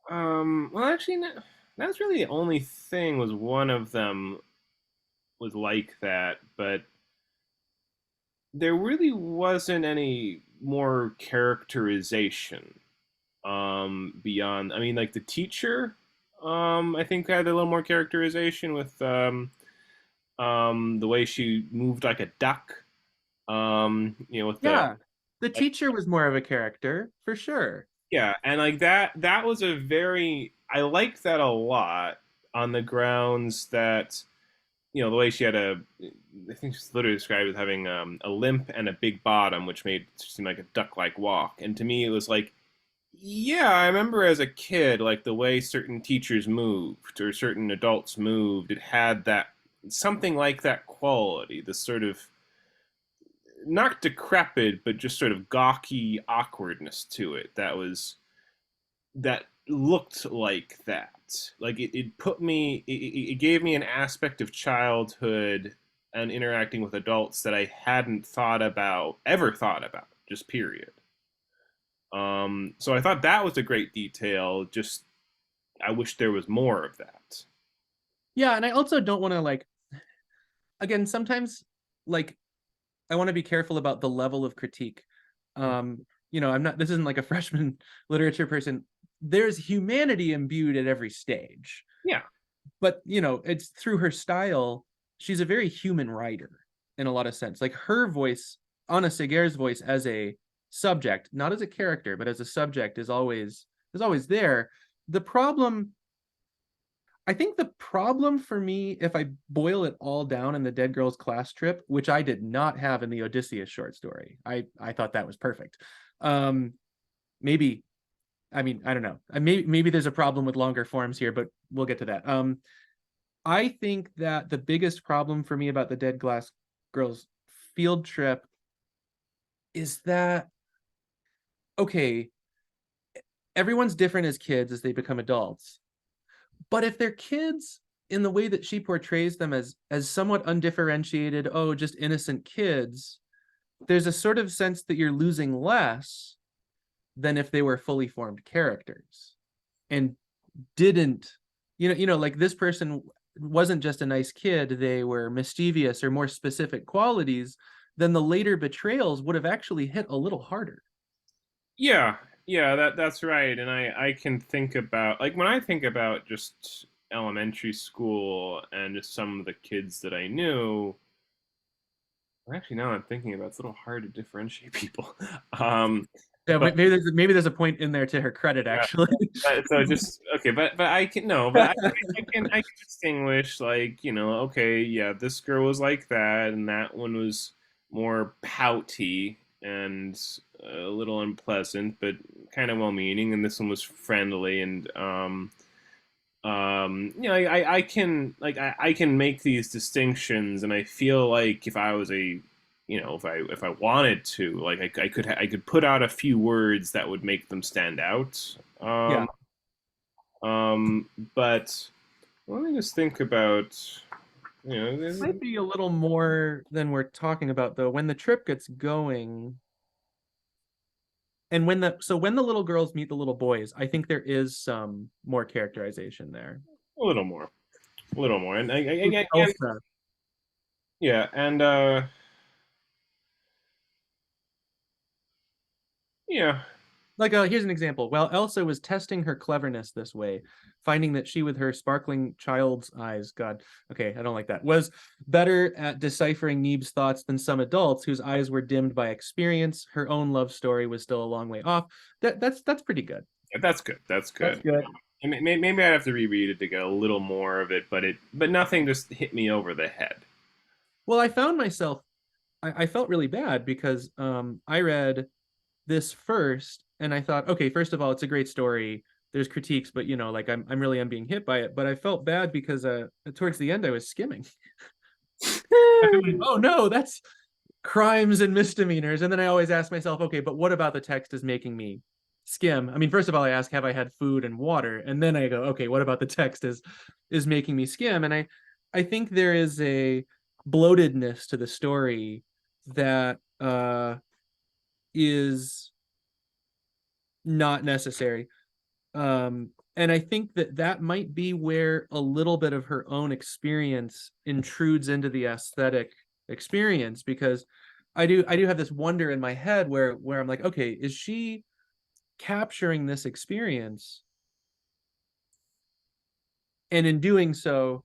[SPEAKER 1] Well, actually, no, that's really the only thing. Was one of them was like that, but there really wasn't any more characterization beyond. I mean, like the teacher, I think had a little more characterization with the way she moved like a duck. With the
[SPEAKER 2] yeah, the
[SPEAKER 1] like,
[SPEAKER 2] teacher was more of a character for sure.
[SPEAKER 1] yeah, and like that was a very I liked that a lot on the grounds that the way she had I think she's literally described as having a limp and a big bottom, which made it seem like a duck-like walk. And to me, it was like, yeah, I remember as a kid, like the way certain teachers moved or certain adults moved, it had that something like that quality, this sort of not decrepit, but just sort of gawky awkwardness to it that looked like that. Like it put me, it gave me an aspect of childhood and interacting with adults that I hadn't ever thought about, just period. So I thought that was a great detail. Just I wish there was more of that.
[SPEAKER 2] Yeah, and I also don't want to like again sometimes like I want to be careful about the level of critique. I'm not this isn't like a freshman literature person. There's humanity imbued at every stage.
[SPEAKER 1] Yeah,
[SPEAKER 2] But it's through her style. She's a very human writer in a lot of sense. Like her voice, Anna Seghers' voice as a subject, not as a character, but as a subject, is always there. The problem, I think, the problem for me, if I boil it all down in the Dead Girls Class Trip, which I did not have in the Odysseus short story, I thought that was perfect. Um, maybe, I mean, I don't know. Maybe there's a problem with longer forms here, but we'll get to that. I think that the biggest problem for me about the Dead Glass Girls field trip is that, okay, everyone's different as kids as they become adults. But if they're kids in the way that she portrays them as somewhat undifferentiated, oh, just innocent kids, there's a sort of sense that you're losing less than if they were fully formed characters and didn't, like this person wasn't just a nice kid, they were mischievous or more specific qualities, then the later betrayals would have actually hit a little harder.
[SPEAKER 1] yeah, yeah. That's right. And I can think about like when I think about just elementary school and just some of the kids that I knew. Actually, now I'm thinking about it, it's a little hard to differentiate people.
[SPEAKER 2] Yeah,
[SPEAKER 1] But
[SPEAKER 2] maybe there's a point in there to her credit
[SPEAKER 1] yeah,
[SPEAKER 2] actually.
[SPEAKER 1] so just okay, but I can no, but I can distinguish like okay, yeah, this girl was like that, and that one was more pouty and a little unpleasant, but kind of well-meaning, and this one was friendly and I can I can make these distinctions, and I feel like if I was a if I wanted to like I could put out a few words that would make them stand out.
[SPEAKER 2] Yeah,
[SPEAKER 1] Um, but let me just think about
[SPEAKER 2] might be a little more than we're talking about though. When the trip gets going, and when the little girls meet the little boys, I think there is some more characterization there.
[SPEAKER 1] a little more, and
[SPEAKER 2] With
[SPEAKER 1] again,
[SPEAKER 2] Elsa,
[SPEAKER 1] yeah, and yeah,
[SPEAKER 2] Like, here's an example. While Elsa was testing her cleverness this way, finding that she, with her sparkling child's eyes, God, okay, I don't like that, was better at deciphering Neeb's thoughts than some adults whose eyes were dimmed by experience. Her own love story was still a long way off. That's pretty good.
[SPEAKER 1] Yeah, that's good. That's
[SPEAKER 2] That's
[SPEAKER 1] good.
[SPEAKER 2] good.
[SPEAKER 1] And maybe I'd have to reread it to get a little more of it, but nothing just hit me over the head.
[SPEAKER 2] Well, I found myself, I felt really bad because I read this first and I thought, okay, first of all, it's a great story. There's critiques, but you know, like I'm being hit by it. But I felt bad because towards the end I was skimming. I feel like, oh no, that's crimes and misdemeanors. And then I always ask myself, okay, but what about the text is making me skim? I mean, first of all, I ask, have I had food and water? And then I go, okay, what about the text is making me skim? And I think there is a bloatedness to the story that is not necessary. And I think that that might be where a little bit of her own experience intrudes into the aesthetic experience, because I do have this wonder in my head where I'm like, okay, is she capturing this experience, and in doing so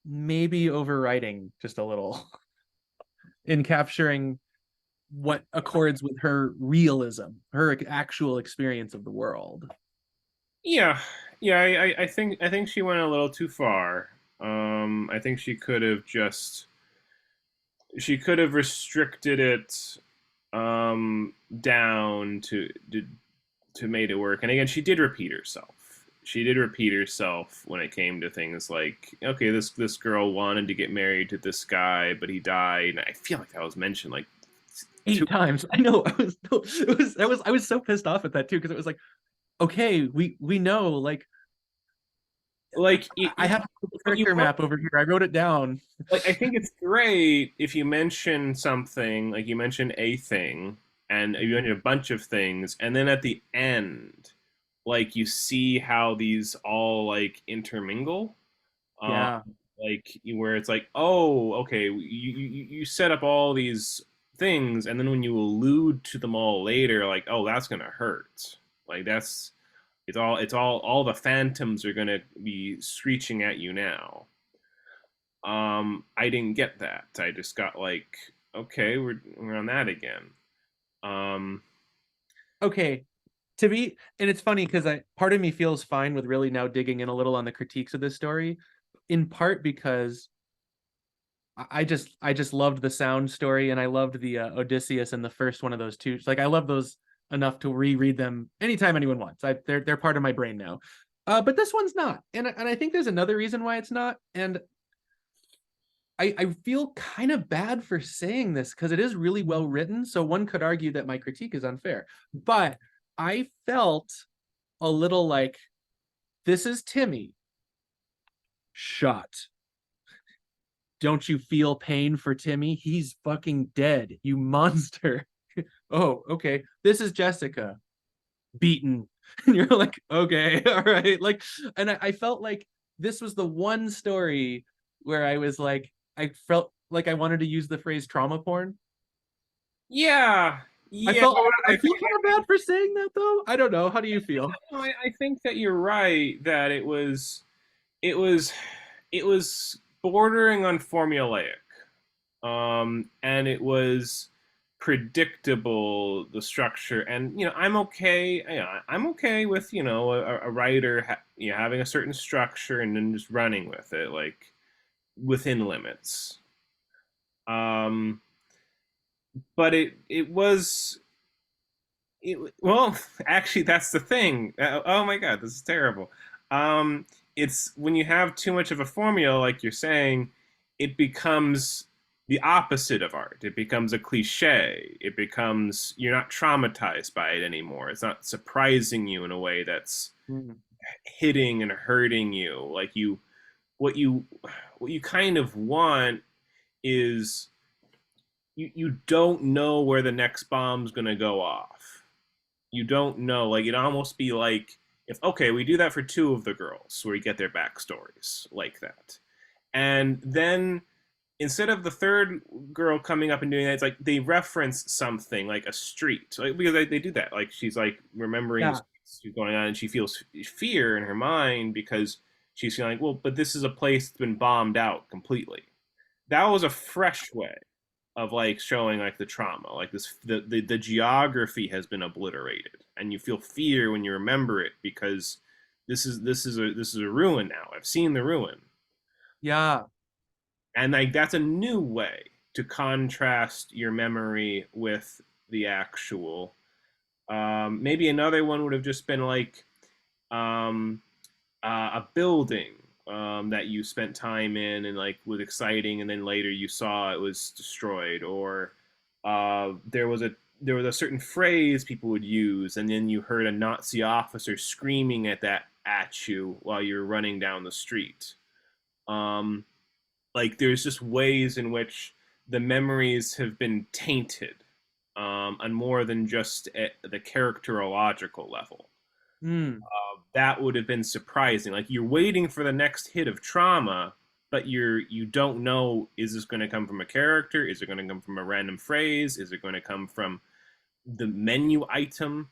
[SPEAKER 2] maybe overwriting just a little in capturing what accords with her realism, her actual experience of the world.
[SPEAKER 1] Yeah, yeah. I think she went a little too far. I think she could have restricted it down to made it work. And again, she did repeat herself. She did repeat herself when it came to things like, okay, this girl wanted to get married to this guy, but he died. And I feel like that was mentioned like two,
[SPEAKER 2] 8 times. I know. I was no, it was that was I was so pissed off at that too, because it was like, okay, we know, like
[SPEAKER 1] like
[SPEAKER 2] I have a
[SPEAKER 1] what you
[SPEAKER 2] character
[SPEAKER 1] want.
[SPEAKER 2] map over here. I wrote it down.
[SPEAKER 1] Like I think it's great if you mention something, like you mention a thing, and you mention a bunch of things, and then at the end, like you see how these all like intermingle. Um,
[SPEAKER 2] Yeah.
[SPEAKER 1] like where it's like, oh, okay, you set up all these things, and then when you allude to them all later, like, oh, that's gonna hurt. Like that's all the phantoms are gonna be screeching at you now. I didn't get that. I just got like, okay, we're on that again. Um,
[SPEAKER 2] Okay. To be, and it's funny because I part of me feels fine with really now digging in a little on the critiques of this story, in part because I just loved the sound story, and I loved the Odysseus and the first one of those two. Like I love those enough to reread them anytime anyone wants. They're part of my brain now. But this one's not, and I think there's another reason why it's not. And I feel kind of bad for saying this because it is really well written. So one could argue that my critique is unfair, but I felt a little like, this is Timmy. Shut. Don't you feel pain for Timmy? He's fucking dead, you monster. Oh, okay. This is Jessica, beaten. And you're like, okay, all right. Like, and I felt like this was the one story where I was like, I felt like I wanted to use the phrase trauma porn.
[SPEAKER 1] yeah,
[SPEAKER 2] I
[SPEAKER 1] yeah.
[SPEAKER 2] felt I feel kind of bad for saying that though. I don't know. How do you feel?
[SPEAKER 1] I think that you're right that it was it was bordering on formulaic, and it was predictable, the structure. And I'm okay with a writer having a certain structure and then just running with it like within limits. um but well, actually, that's the thing. Oh my god, this is terrible. It's when you have too much of a formula, like you're saying, it becomes the opposite of art. It becomes a cliche. It becomes you're not traumatized by it anymore. It's not surprising you in a way that's
[SPEAKER 2] Mm.
[SPEAKER 1] hitting and hurting you. Like what you, what you kind of want is you don't know where the next bomb's gonna go off. You don't know. Like it'd almost be like if okay, we do that for two of the girls where we get their backstories like that. And then instead of the third girl coming up and doing that, it's like they reference something like a street, like because they do that. Like she's like remembering the
[SPEAKER 2] Yeah.
[SPEAKER 1] streets going on, and she feels fear in her mind because she's feeling like, well, but this is a place that's been bombed out completely. That was a fresh way of like showing like the trauma, like this the geography has been obliterated, and you feel fear when you remember it because this is a ruin now. I've seen the ruin,
[SPEAKER 2] Yeah.
[SPEAKER 1] and like that's a new way to contrast your memory with the actual. Maybe another one would have just been like um, a building that you spent time in and like was exciting, and then later you saw it was destroyed, or there was a certain phrase people would use, and then you heard a Nazi officer screaming at you while you were running down the street. Um, like there's just ways in which the memories have been tainted on more than just at the characterological level.
[SPEAKER 2] Mm,
[SPEAKER 1] That would have been surprising. Like you're waiting for the next hit of trauma, but you don't know, is this going to come from a character? Is it going to come from a random phrase? Is it going to come from the menu item?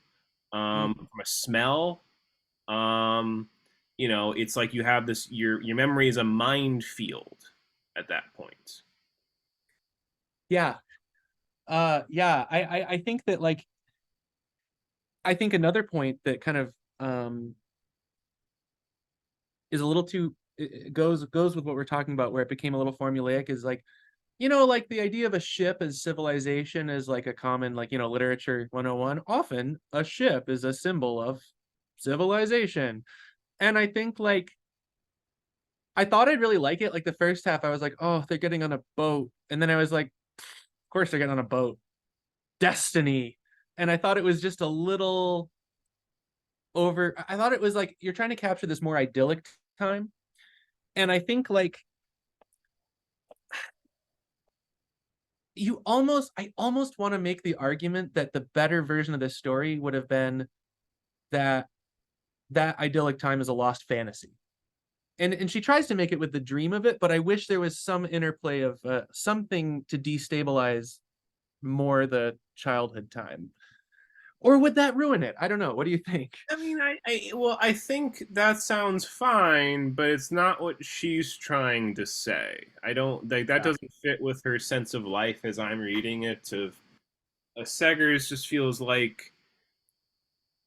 [SPEAKER 2] mm.
[SPEAKER 1] From a smell? Um, it's like you have this your memory is a minefield at that point.
[SPEAKER 2] Yeah. Yeah. I think that like I think another point that kind of is a little too it goes with what we're talking about where it became a little formulaic is like like the idea of a ship as civilization is like a common like literature 101. Often a ship is a symbol of civilization. And I think like I thought I'd really like it. Like the first half I was like, oh, they're getting on a boat. And then I was like, of course they're getting on a boat. Destiny. And I thought it was just a little over. I thought it was like you're trying to capture this more idyllic time. And I think like I almost want to make the argument that the better version of this story would have been that that idyllic time is a lost fantasy. And she tries to make it with the dream of it, but I wish there was some interplay of something to destabilize more the childhood time. Or would that ruin it? I don't know. What do you think?
[SPEAKER 1] I mean, I think that sounds fine, but it's not what she's trying to say. I don't like that
[SPEAKER 2] Yeah.
[SPEAKER 1] doesn't fit with her sense of life as I'm reading it. Of Seghers just feels like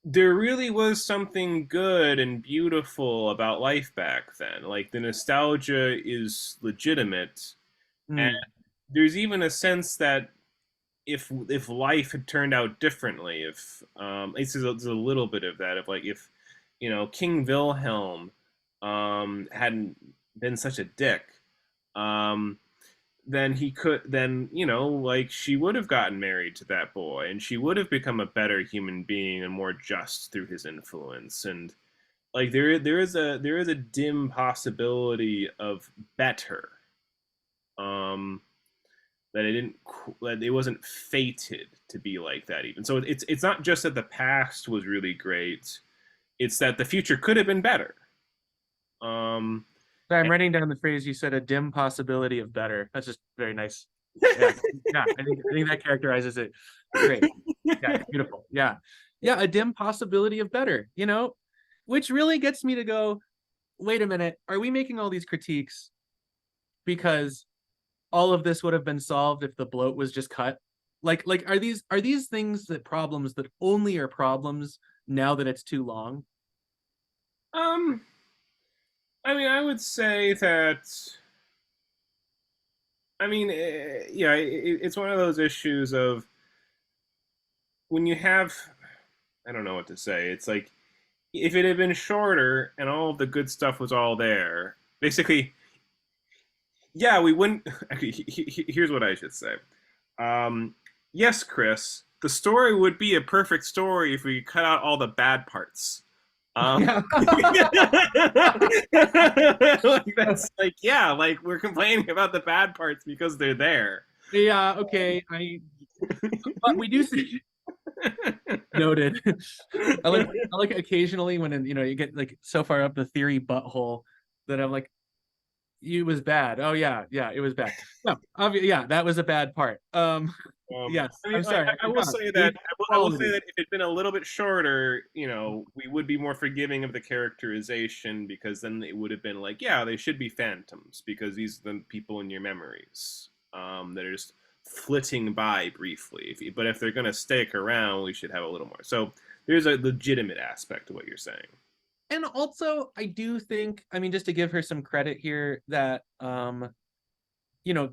[SPEAKER 1] there really was something good and beautiful about life back then. Like the nostalgia is legitimate, and
[SPEAKER 2] Mm,
[SPEAKER 1] there's even a sense that if life had turned out differently, if there's a little bit of that of like if King Wilhelm hadn't been such a dick, um, then he could then like she would have gotten married to that boy, and she would have become a better human being and more just through his influence. And like there is a dim possibility of better. Um, that it didn't that it wasn't fated to be like that even. So it's not just that the past was really great, it's that the future could have been better. um
[SPEAKER 2] so I'm
[SPEAKER 1] and,
[SPEAKER 2] writing down the phrase you said, a dim possibility of better. That's just very nice. Yeah. Yeah. I think that characterizes it. Great. Yeah. Beautiful. Yeah. Yeah. A dim possibility of better, which really gets me to go, wait a minute. Are we making all these critiques because all of this would have been solved if the bloat was just cut? Like are these things that problems that only are problems now that it's too long?
[SPEAKER 1] um I mean, I would say that, I mean, yeah, it's one of those issues of when you have, I don't know what to say. It's like if it had been shorter and all of the good stuff was all there, basically, yeah, we wouldn't. Actually, here's what I should say. Yes, Chris, the story would be a perfect story if we cut out all the bad parts.
[SPEAKER 2] Yeah.
[SPEAKER 1] Like that's like, yeah, like we're complaining about the bad parts because they're there.
[SPEAKER 2] Yeah, okay. But we do see noted. I like occasionally when you get like so far up the theory butthole that I'm like, it was bad. Oh yeah, yeah, it was bad. No, yeah, that was a bad part. Yes,
[SPEAKER 1] I mean,
[SPEAKER 2] I'm sorry, I
[SPEAKER 1] I will
[SPEAKER 2] forgot.
[SPEAKER 1] say
[SPEAKER 2] It was
[SPEAKER 1] that I will say
[SPEAKER 2] quality.
[SPEAKER 1] that if it'd been a little bit shorter, we would be more forgiving of the characterization because then it would have been like, yeah, they should be phantoms because these are the people in your memories that are just flitting by briefly. But if they're gonna stick around, we should have a little more. So there's a legitimate aspect to what you're saying.
[SPEAKER 2] And also, I do think, I mean, just to give her some credit here, that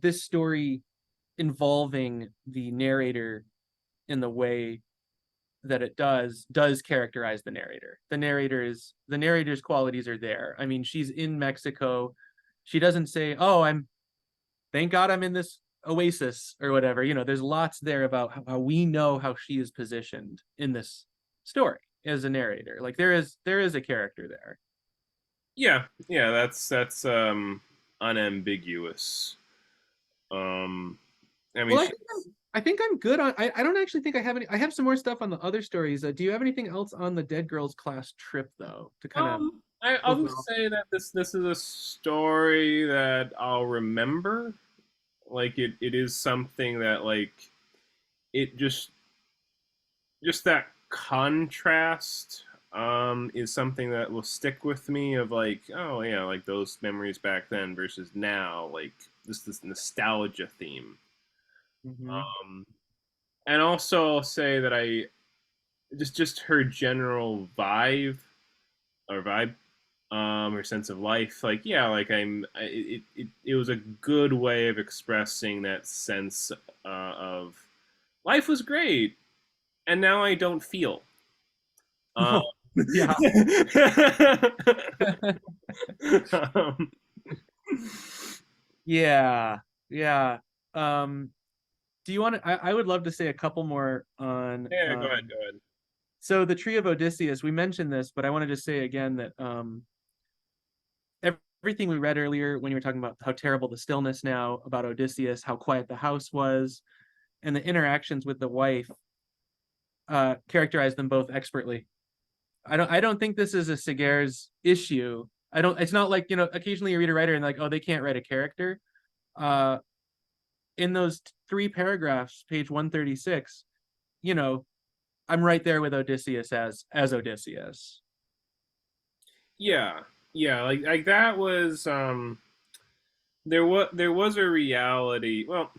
[SPEAKER 2] this story involving the narrator in the way that it does characterize the narrator. The narrator's qualities are there. I mean, she's in Mexico. She doesn't say, "Oh, I'm thank God I'm in this oasis" or whatever. There's lots there about how we know how she is positioned in this story as a narrator. Like there is a character there.
[SPEAKER 1] Yeah, yeah, that's unambiguous. Um, I mean,
[SPEAKER 2] Well,
[SPEAKER 1] she,
[SPEAKER 2] I think I'm good on. I don't actually think I have any. I have some more stuff on the other stories. Do you have anything else on the Dead Girls class trip though to kind of
[SPEAKER 1] I'll
[SPEAKER 2] close it
[SPEAKER 1] just
[SPEAKER 2] off?
[SPEAKER 1] say that this is a story that I'll remember. Like it is something that like it just that contrast is something that will stick with me of like, oh yeah, like those memories back then versus now, like this nostalgia theme.
[SPEAKER 2] Mm-hmm.
[SPEAKER 1] Um and also I'll say that I just her general vibe her sense of life, like yeah, like it was a good way of expressing that sense of life was great and now I don't feel um,
[SPEAKER 2] Oh, yeah.
[SPEAKER 1] um,
[SPEAKER 2] Yeah. Yeah. Um, do you want to I would love to say a couple more on
[SPEAKER 1] yeah, go ahead.
[SPEAKER 2] so the Tree of Odysseus, we mentioned this, but I want to just say again that everything we read earlier when you were talking about how terrible the stillness now about Odysseus, how quiet the house was, and the interactions with the wife characterize them both expertly. I don't think this is a Seghers issue. I don't It's not like, occasionally you read a writer and like, oh, they can't write a character. Uh in those three paragraphs, page 136, you know, I'm right there with Odysseus as Odysseus.
[SPEAKER 1] Yeah, yeah, like that was there was a reality. Well,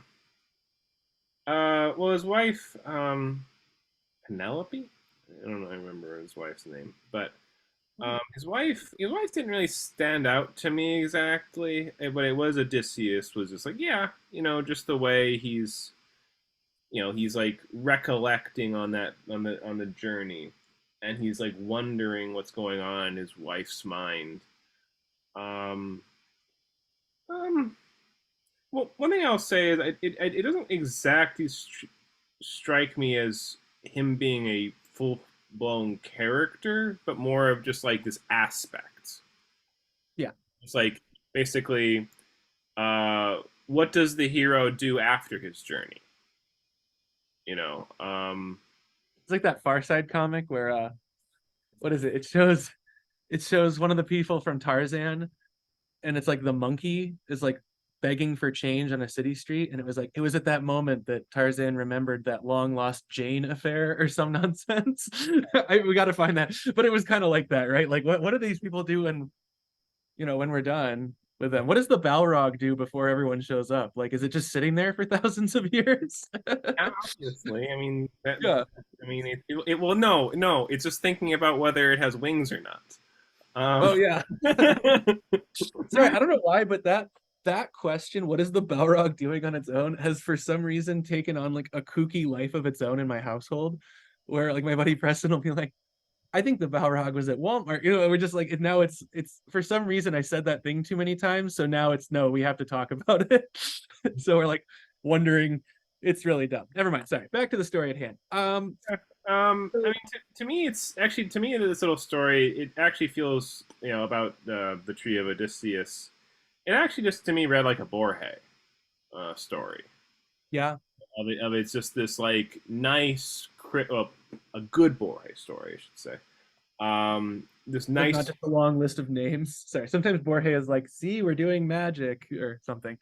[SPEAKER 1] his wife Penelope, I don't know, I remember his wife's name, but his wife didn't really stand out to me exactly, but it was Odysseus was just like, yeah, just the way he's like recollecting on the journey, and he's like wondering what's going on in his wife's mind. Um, um, well, one thing I'll say is it doesn't exactly strike me as him being a full blown character, but more of just like this aspect.
[SPEAKER 2] Yeah.
[SPEAKER 1] It's like basically, uh, what does the hero do after his journey? You know,
[SPEAKER 2] It's like that Far Side comic where what is it? It shows one of the people from Tarzan, and it's like the monkey is like begging for change on a city street, and it was at that moment that Tarzan remembered that long lost Jane affair or some nonsense. We got to find that, but it was kind of like that, right? Like what do these people do when we're done with them? What does the Balrog do before everyone shows up? Like, is it just sitting there for thousands of years?
[SPEAKER 1] obviously, I mean that.
[SPEAKER 2] Yeah.
[SPEAKER 1] I mean, well, no, it's just thinking about whether it has wings or not.
[SPEAKER 2] Oh yeah. Sorry, I don't know why, but that question, what is the Balrog doing on its own, has for some reason taken on like a kooky life of its own in my household, where like my buddy Preston will be like, I think the Balrog was at Walmart. We're just like, now it's for some reason I said that thing too many times, so now it's no, we have to talk about it. So we're like wondering, it's really dumb. Never mind. Sorry. Back to the story at hand.
[SPEAKER 1] I mean, to me, this little story, it actually feels, about the tree of Odysseus. It actually just to me read like a Borges story.
[SPEAKER 2] Yeah.
[SPEAKER 1] It's just this like nice, well, a good Borges story, I should say. This
[SPEAKER 2] That's not
[SPEAKER 1] nice,
[SPEAKER 2] just a long list of names. Sorry. Sometimes Borges is like, see, we're doing magic or something.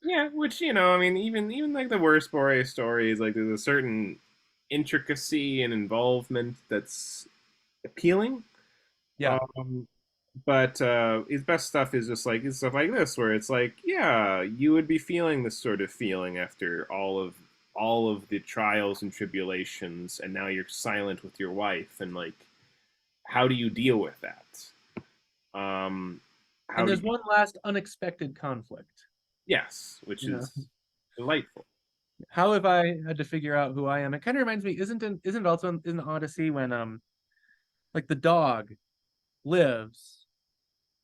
[SPEAKER 1] yeah, which I mean, even like the worst Boreas stories, like there's a certain intricacy and involvement that's appealing.
[SPEAKER 2] Yeah.
[SPEAKER 1] Um, but his best stuff is just like stuff like this, where it's like, yeah, you would be feeling this sort of feeling after all of the trials and tribulations, and now you're silent with your wife, and like, how do you deal with that? Um,
[SPEAKER 2] And
[SPEAKER 1] how do
[SPEAKER 2] there's
[SPEAKER 1] you?
[SPEAKER 2] one last unexpected conflict.
[SPEAKER 1] Yes, which
[SPEAKER 2] You know,
[SPEAKER 1] is delightful.
[SPEAKER 2] how have I had to figure out who I am? It kind of reminds me, isn't it also in Odyssey when like the dog lives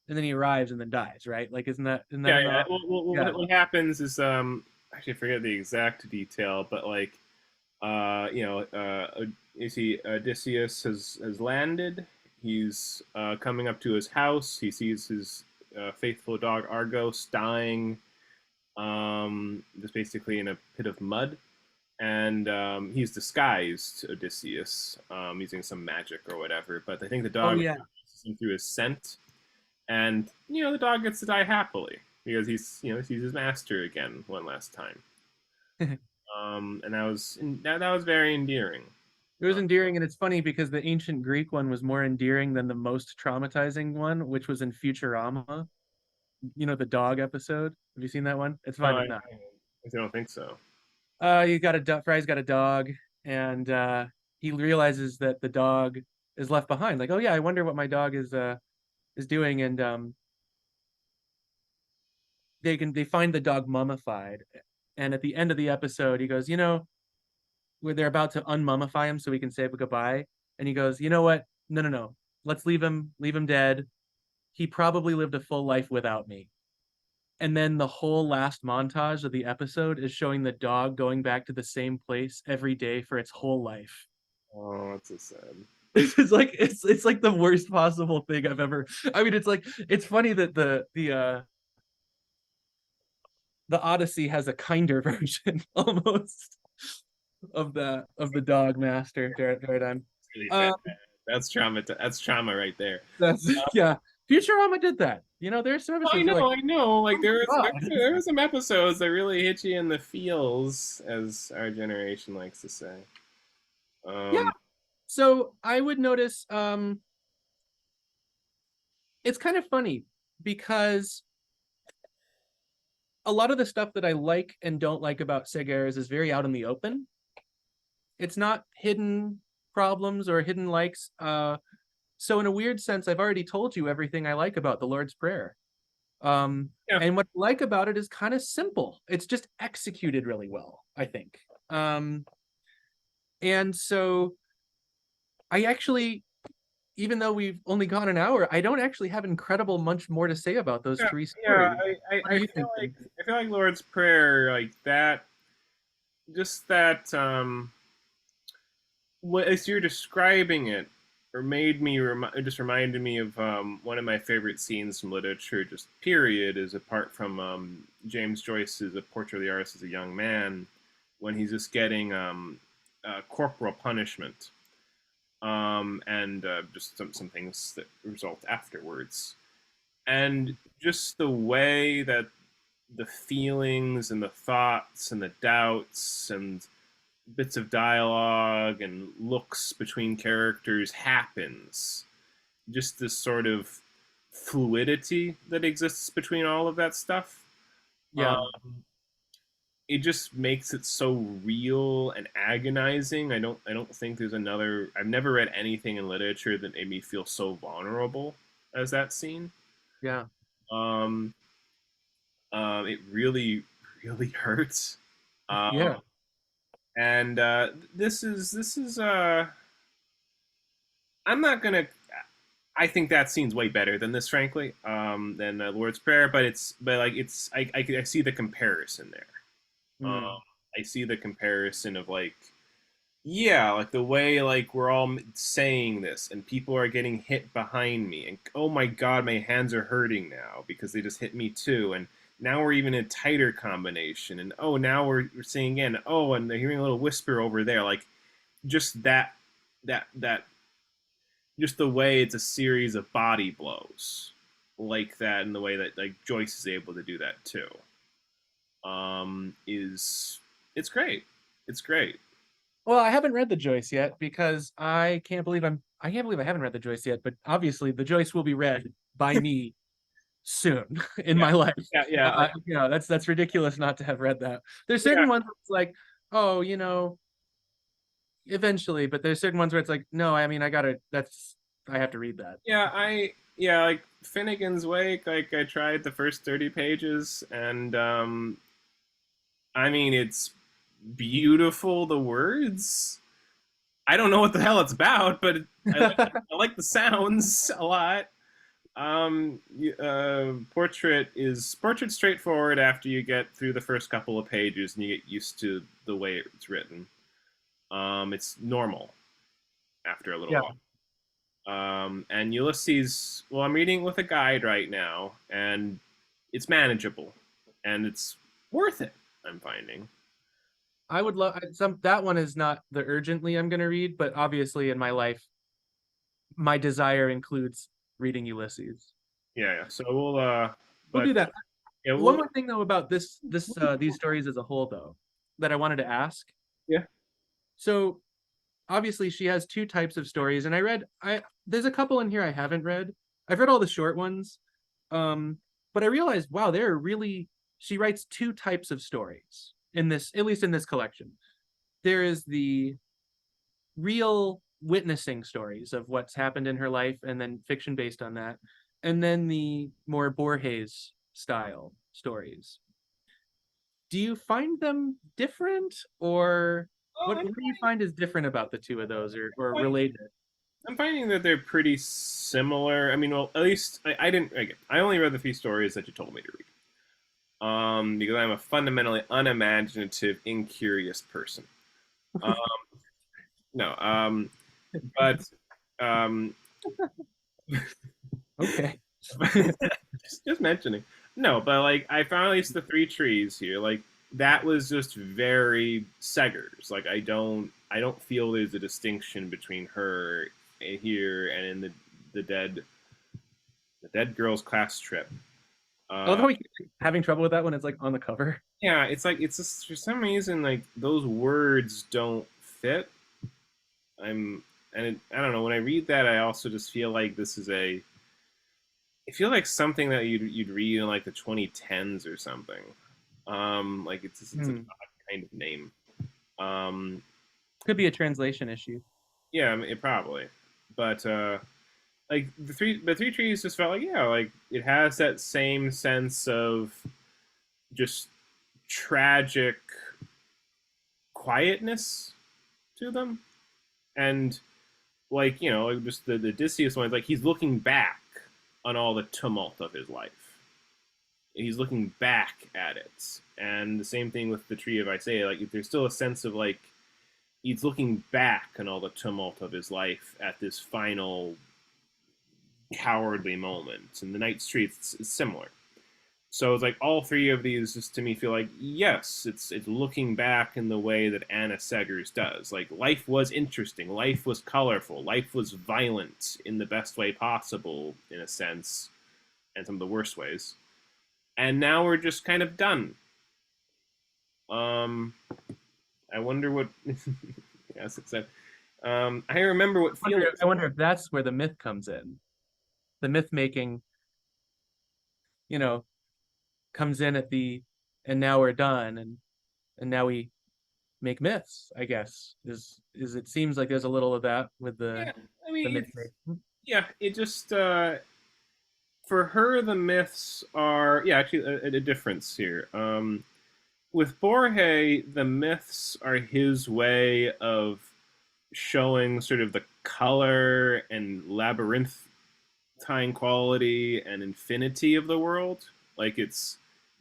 [SPEAKER 2] and then he arrives and then dies, right? Like isn't that
[SPEAKER 1] Yeah,
[SPEAKER 2] in
[SPEAKER 1] yeah.
[SPEAKER 2] the yeah.
[SPEAKER 1] What happens is actually I forget the exact detail, but like you see Odysseus has landed. He's coming up to his house. He sees his faithful dog Argos dying, just basically in a pit of mud, and he's disguised Odysseus using some magic or whatever. But I think the
[SPEAKER 2] Oh
[SPEAKER 1] dog
[SPEAKER 2] yeah.
[SPEAKER 1] recognizes him through his scent, and the dog gets to die happily because he's sees his master again one last time. And that was very endearing.
[SPEAKER 2] It was endearing, and it's funny because the ancient Greek one was more endearing than the most traumatizing one, which was in Futurama. You know, the dog episode. Have you seen that one? It's
[SPEAKER 1] No,
[SPEAKER 2] fine if not.
[SPEAKER 1] I don't think so.
[SPEAKER 2] You got a Fry's got a dog, and he realizes that the dog is left behind. Like, oh yeah, I wonder what my dog is doing, and they find the dog mummified, and at the end of the episode, he goes, where they're about to unmummify him so we can say goodbye, and he goes, you know what? No, no, no. Let's leave him dead. He probably lived a full life without me. And then the whole last montage of the episode is showing the dog going back to the same place every day for its whole life.
[SPEAKER 1] Oh, that's so sad.
[SPEAKER 2] It's like the worst possible thing I've ever. I mean, it's like it's funny that the Odyssey has a kinder version almost of the dog master paradigm.
[SPEAKER 1] It's really sad.
[SPEAKER 2] Um,
[SPEAKER 1] That's trauma. That's trauma right there.
[SPEAKER 2] that's yeah. Futurama did that. There's some
[SPEAKER 1] I
[SPEAKER 2] episodes you're like,
[SPEAKER 1] know, I know. Like
[SPEAKER 2] oh my god.
[SPEAKER 1] there were some episodes that really hit you in the feels, as our generation likes to say.
[SPEAKER 2] Yeah.
[SPEAKER 1] Um,
[SPEAKER 2] So I would notice it's kind of funny because a lot of the stuff that I like and don't like about Seghers is very out in the open. It's not hidden problems or hidden likes. So in a weird sense, I've already told you everything I like about the Lord's Prayer.
[SPEAKER 1] yeah,
[SPEAKER 2] And what I like about it is kind of simple. It's just executed really well, I think. And so I actually, even though we've only gone an hour, I don't actually have incredible much more to say about those
[SPEAKER 1] yeah,
[SPEAKER 2] three
[SPEAKER 1] yeah.
[SPEAKER 2] stories. What do
[SPEAKER 1] I
[SPEAKER 2] you
[SPEAKER 1] feel
[SPEAKER 2] think?
[SPEAKER 1] like Lord's Prayer, like that, just that. What as you're describing it, or made me it just reminded me of one of my favorite scenes from literature. Just period is apart from James Joyce's A Portrait of the Artist as a Young Man, when he's just getting corporal punishment, and just some things that result afterwards, and just the way that the feelings and the thoughts and the doubts and bits of dialogue and looks between characters happens. Just this sort of fluidity that exists between all of that stuff.
[SPEAKER 2] Yeah,
[SPEAKER 1] Um, it just makes it so real and agonizing. I don't think there's another. I've never read anything in literature that made me feel so vulnerable as that scene.
[SPEAKER 2] yeah,
[SPEAKER 1] Um, it really really hurts.
[SPEAKER 2] yeah,
[SPEAKER 1] And this is I'm not gonna. I think that scene's way better than this, frankly, than Lord's Prayer. But like I see the comparison there.
[SPEAKER 2] mm,
[SPEAKER 1] I see the comparison of like, yeah, like the way like we're all saying this, and people are getting hit behind me, and oh my god, my hands are hurting now because they just hit me too, and now we're even in a tighter combination, and oh now we're saying again, oh, and they're hearing a little whisper over there, like just that just the way it's a series of body blows like that, and the way that like Joyce is able to do that too, is it's great. It's great.
[SPEAKER 2] Well, I haven't read the Joyce yet because I can't believe I haven't read the Joyce yet, but obviously the Joyce will be read by me soon in
[SPEAKER 1] Yeah,
[SPEAKER 2] my life.
[SPEAKER 1] yeah, yeah, like,
[SPEAKER 2] That's ridiculous not to have read that. There's
[SPEAKER 1] yeah,
[SPEAKER 2] certain ones where it's like, oh, eventually, but there's certain ones where it's like, no, I mean, I have to read that.
[SPEAKER 1] yeah. Yeah, like Finnegan's Wake. Like I tried the first 30 pages, and I mean it's beautiful. The words. I don't know what the hell it's about, but I like the sounds a lot. Portrait straightforward after you get through the first couple of pages and you get used to the way it's written. It's normal after a little
[SPEAKER 2] Yeah,
[SPEAKER 1] while. And Ulysses, well, I'm reading with a guide right now, and it's manageable, and it's worth it. I'm finding.
[SPEAKER 2] I would love some. That one is not the urgently I'm going to read, but obviously in my life, my desire includes reading Ulysses.
[SPEAKER 1] Yeah, yeah. So we'll,
[SPEAKER 2] We'll
[SPEAKER 1] but
[SPEAKER 2] do that.
[SPEAKER 1] yeah,
[SPEAKER 2] One
[SPEAKER 1] we'll,
[SPEAKER 2] more thing though about these stories as a whole though that I wanted to ask.
[SPEAKER 1] yeah.
[SPEAKER 2] So obviously she has two types of stories, and I there's a couple in here I haven't read. I've read all the short ones, but I realized wow, there are really she writes two types of stories in this, at least in this collection. There is the real witnessing stories of what's happened in her life, and then fiction based on that, and then the more Borges style stories. Do you find them different, or
[SPEAKER 1] Oh,
[SPEAKER 2] what do you find is different about the two of those, or
[SPEAKER 1] I'm
[SPEAKER 2] related?
[SPEAKER 1] I'm finding that they're pretty similar. I mean, well, at least I didn't. I only read the three stories that you told me to read. Because I'm a fundamentally unimaginative, incurious person. Um, no, but um,
[SPEAKER 2] Okay.
[SPEAKER 1] just mentioning. No, but like I found at least the three trees here. Like that was just very Seghers. Like I don't feel there's a distinction between her here and in the dead girls class trip.
[SPEAKER 2] I love
[SPEAKER 1] Uh,
[SPEAKER 2] how we keep having trouble with that when it's like on the cover.
[SPEAKER 1] yeah, it's like it's just for some reason like those words don't fit. I'm I don't know, when I read that I also just feel like this is a I feel like something that you'd read in like the 2010s or something. Like it's an
[SPEAKER 2] Hmm.
[SPEAKER 1] odd kind of name. Um,
[SPEAKER 2] Could be a translation issue.
[SPEAKER 1] yeah, I mean, it probably, but like the three trees just felt like yeah, like it has that same sense of just tragic quietness to them, and like just the Odysseus one, like he's looking back on all the tumult of his life. He's looking back at it, and the same thing with the Tree of Isaiah. Like there's still a sense of like he's looking back on all the tumult of his life at this final cowardly moment. And the Night's Tree, it's similar. So it's like all three of these just to me feel like yes, it's looking back in the way that Anna Seghers does. Like life was interesting, life was colorful, life was violent in the best way possible, in a sense, and some of the worst ways. And now we're just kind of done. Um, I wonder what. Yes, it said. I remember what feelings.
[SPEAKER 2] I wonder if that's where the myth comes in. The myth making, you know, comes in at the, and now we're done, and now we make myths. I guess is it seems like there's a little of that with
[SPEAKER 1] Yeah, I
[SPEAKER 2] the
[SPEAKER 1] mean,
[SPEAKER 2] myth
[SPEAKER 1] it's
[SPEAKER 2] making.
[SPEAKER 1] yeah. It just for her the myths are yeah actually a difference here. With Borges, the myths are his way of showing sort of the color and labyrinthine quality and infinity of the world. Like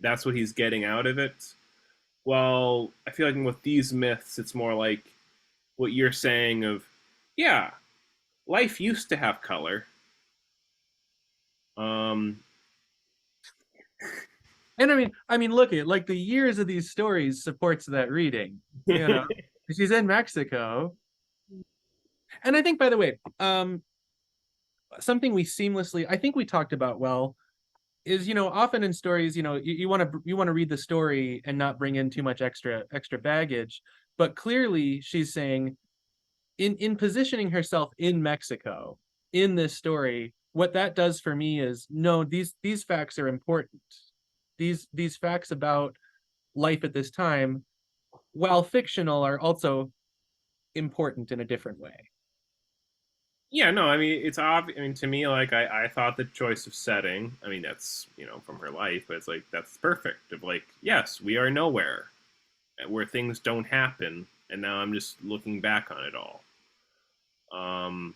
[SPEAKER 1] that's what he's getting out of it. Well, I feel like with these myths, it's more like what you're saying of, yeah, life used to have color. Um,
[SPEAKER 2] And look at like the years of these stories supports that reading. You know, she's in Mexico, and I think by the way, something we seamlessly, I think we talked about well, is often in stories, you want to read the story and not bring in too much extra baggage. But clearly she's saying, in positioning herself in Mexico in this story, what that does for me is, no, these facts are important. These facts about life at this time, while fictional, are also important in a different way.
[SPEAKER 1] Yeah, no, I mean it's obvious. I mean, to me, like I thought the choice of setting. I mean, that's from her life, but it's like that's perfect. Of like, yes, we are nowhere where things don't happen, and now I'm just looking back on it all. Um,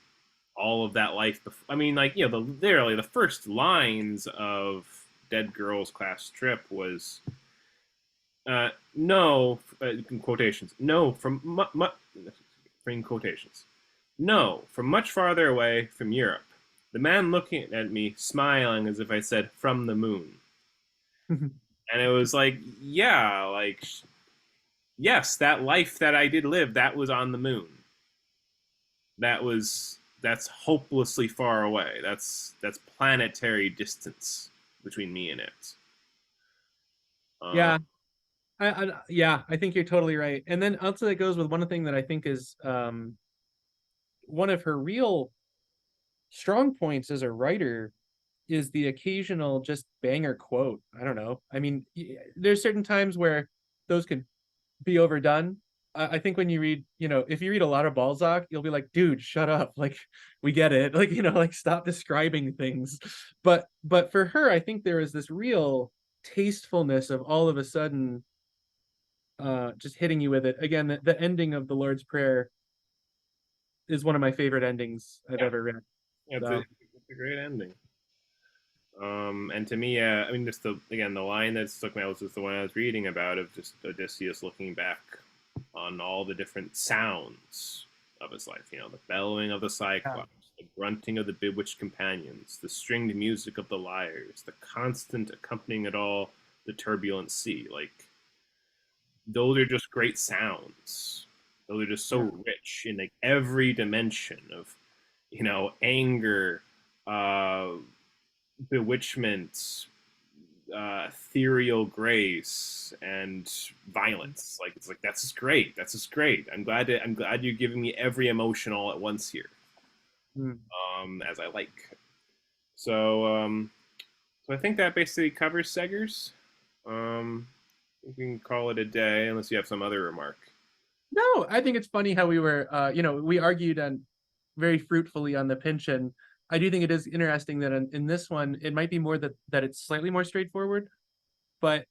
[SPEAKER 1] all of that life. I mean, like literally the first lines of Dead Girls Class Trip was no in quotations. No from in quotations. No, from much farther away from Europe. The man looking at me, smiling as if I said, from the moon. And it was like, yeah, like, yes, that life that I did live, that was on the moon. That's hopelessly far away. That's planetary distance between me and it. Uh,
[SPEAKER 2] Yeah, I think you're totally right. And then also that goes with one thing that I think is one of her real strong points as a writer is the occasional just banger quote. I don't know. I mean, there's certain times where those could be overdone. I think when you read, if you read a lot of Balzac, you'll be like, dude, shut up. Like, we get it. Like, like stop describing things. But for her, I think there is this real tastefulness of all of a sudden just hitting you with it. Again, the ending of the Lord's Prayer is one of my favorite endings I've
[SPEAKER 1] yeah,
[SPEAKER 2] ever read. So
[SPEAKER 1] it's a great ending. And to me, I mean, just the line that stuck me out was just the one I was reading about of just Odysseus looking back on all the different sounds of his life. The bellowing of the
[SPEAKER 2] yeah.
[SPEAKER 1] cyclops, the grunting of the bewitched companions, the stringed music of the lyres, the constant accompanying it all, the turbulent sea. Like those are just great sounds. Those are just so
[SPEAKER 2] Yeah.
[SPEAKER 1] rich in like every dimension of, anger, uh, bewitchment, ethereal grace, and violence. Like it's like that's just great. That's just great. I'm glad you're giving me every emotion all at once here.
[SPEAKER 2] Mm.
[SPEAKER 1] As I like. So I think that basically covers Seghers. We can call it a day unless you have some other remark.
[SPEAKER 2] No, I think it's funny how we were, we argued on very fruitfully on the Pynchon. I do think it is interesting that in this one, it might be more that it's slightly more straightforward, but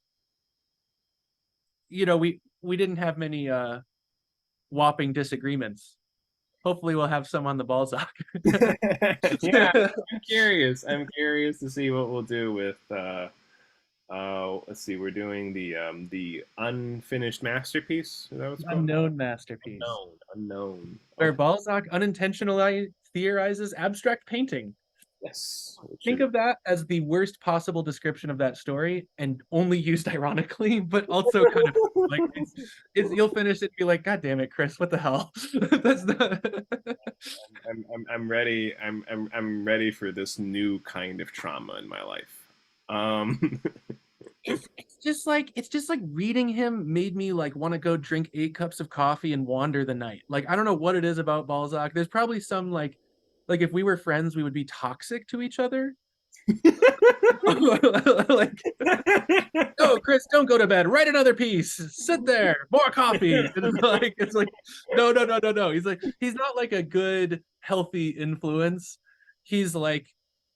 [SPEAKER 2] we didn't have many whopping disagreements. Hopefully, we'll have some on the Balzac.
[SPEAKER 1] Yeah, I'm curious. I'm curious to see what we'll do with. Let's see. We're doing the unfinished masterpiece. Is that what it's called?
[SPEAKER 2] Unknown masterpiece,
[SPEAKER 1] Unknown. Unknown.
[SPEAKER 2] where
[SPEAKER 1] Okay.
[SPEAKER 2] Balzac unintentionally theorizes abstract painting.
[SPEAKER 1] Yes. Which
[SPEAKER 2] Think
[SPEAKER 1] is
[SPEAKER 2] of that as the worst possible description of that story, and only used ironically, but also kind of like it's you'll finish it and be like, God damn it, Chris, what the hell? That's not.
[SPEAKER 1] I'm ready. I'm ready for this new kind of trauma in my life. Um,
[SPEAKER 2] It's just like reading him made me like want to go drink 8 cups of coffee and wander the night. Like I don't know what it is about Balzac. There's probably some like if we were friends, we would be toxic to each other. Like, oh, Chris, don't go to bed. Write another piece. Sit there. More coffee. And it's like, no, no, no, no, no. He's not like a good, healthy influence. He's like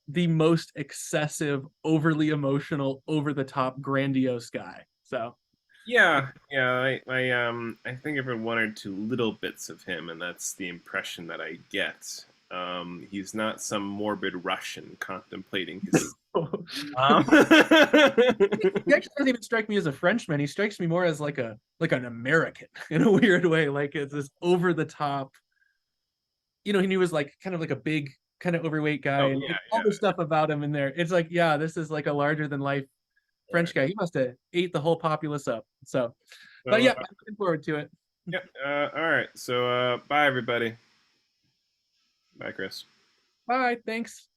[SPEAKER 2] the most excessive, overly emotional, over the top, grandiose guy. So
[SPEAKER 1] yeah, yeah. I think I've read one or two little bits of him, and that's the impression that I get. He's not some morbid Russian contemplating his. Um,
[SPEAKER 2] he actually doesn't even strike me as a Frenchman. He strikes me more as like an American in a weird way. Like it's this over the top. He was like kind of like a big, kind of overweight guy,
[SPEAKER 1] oh
[SPEAKER 2] and
[SPEAKER 1] yeah,
[SPEAKER 2] all
[SPEAKER 1] yeah.
[SPEAKER 2] the stuff about him in there. It's like, yeah, this is like a larger than life
[SPEAKER 1] All right.
[SPEAKER 2] French guy. He must have ate the whole populace up. So, but
[SPEAKER 1] So
[SPEAKER 2] yeah, I'm looking forward to it.
[SPEAKER 1] yep. All right. So bye everybody. Bye, Chris.
[SPEAKER 2] Bye. Thanks.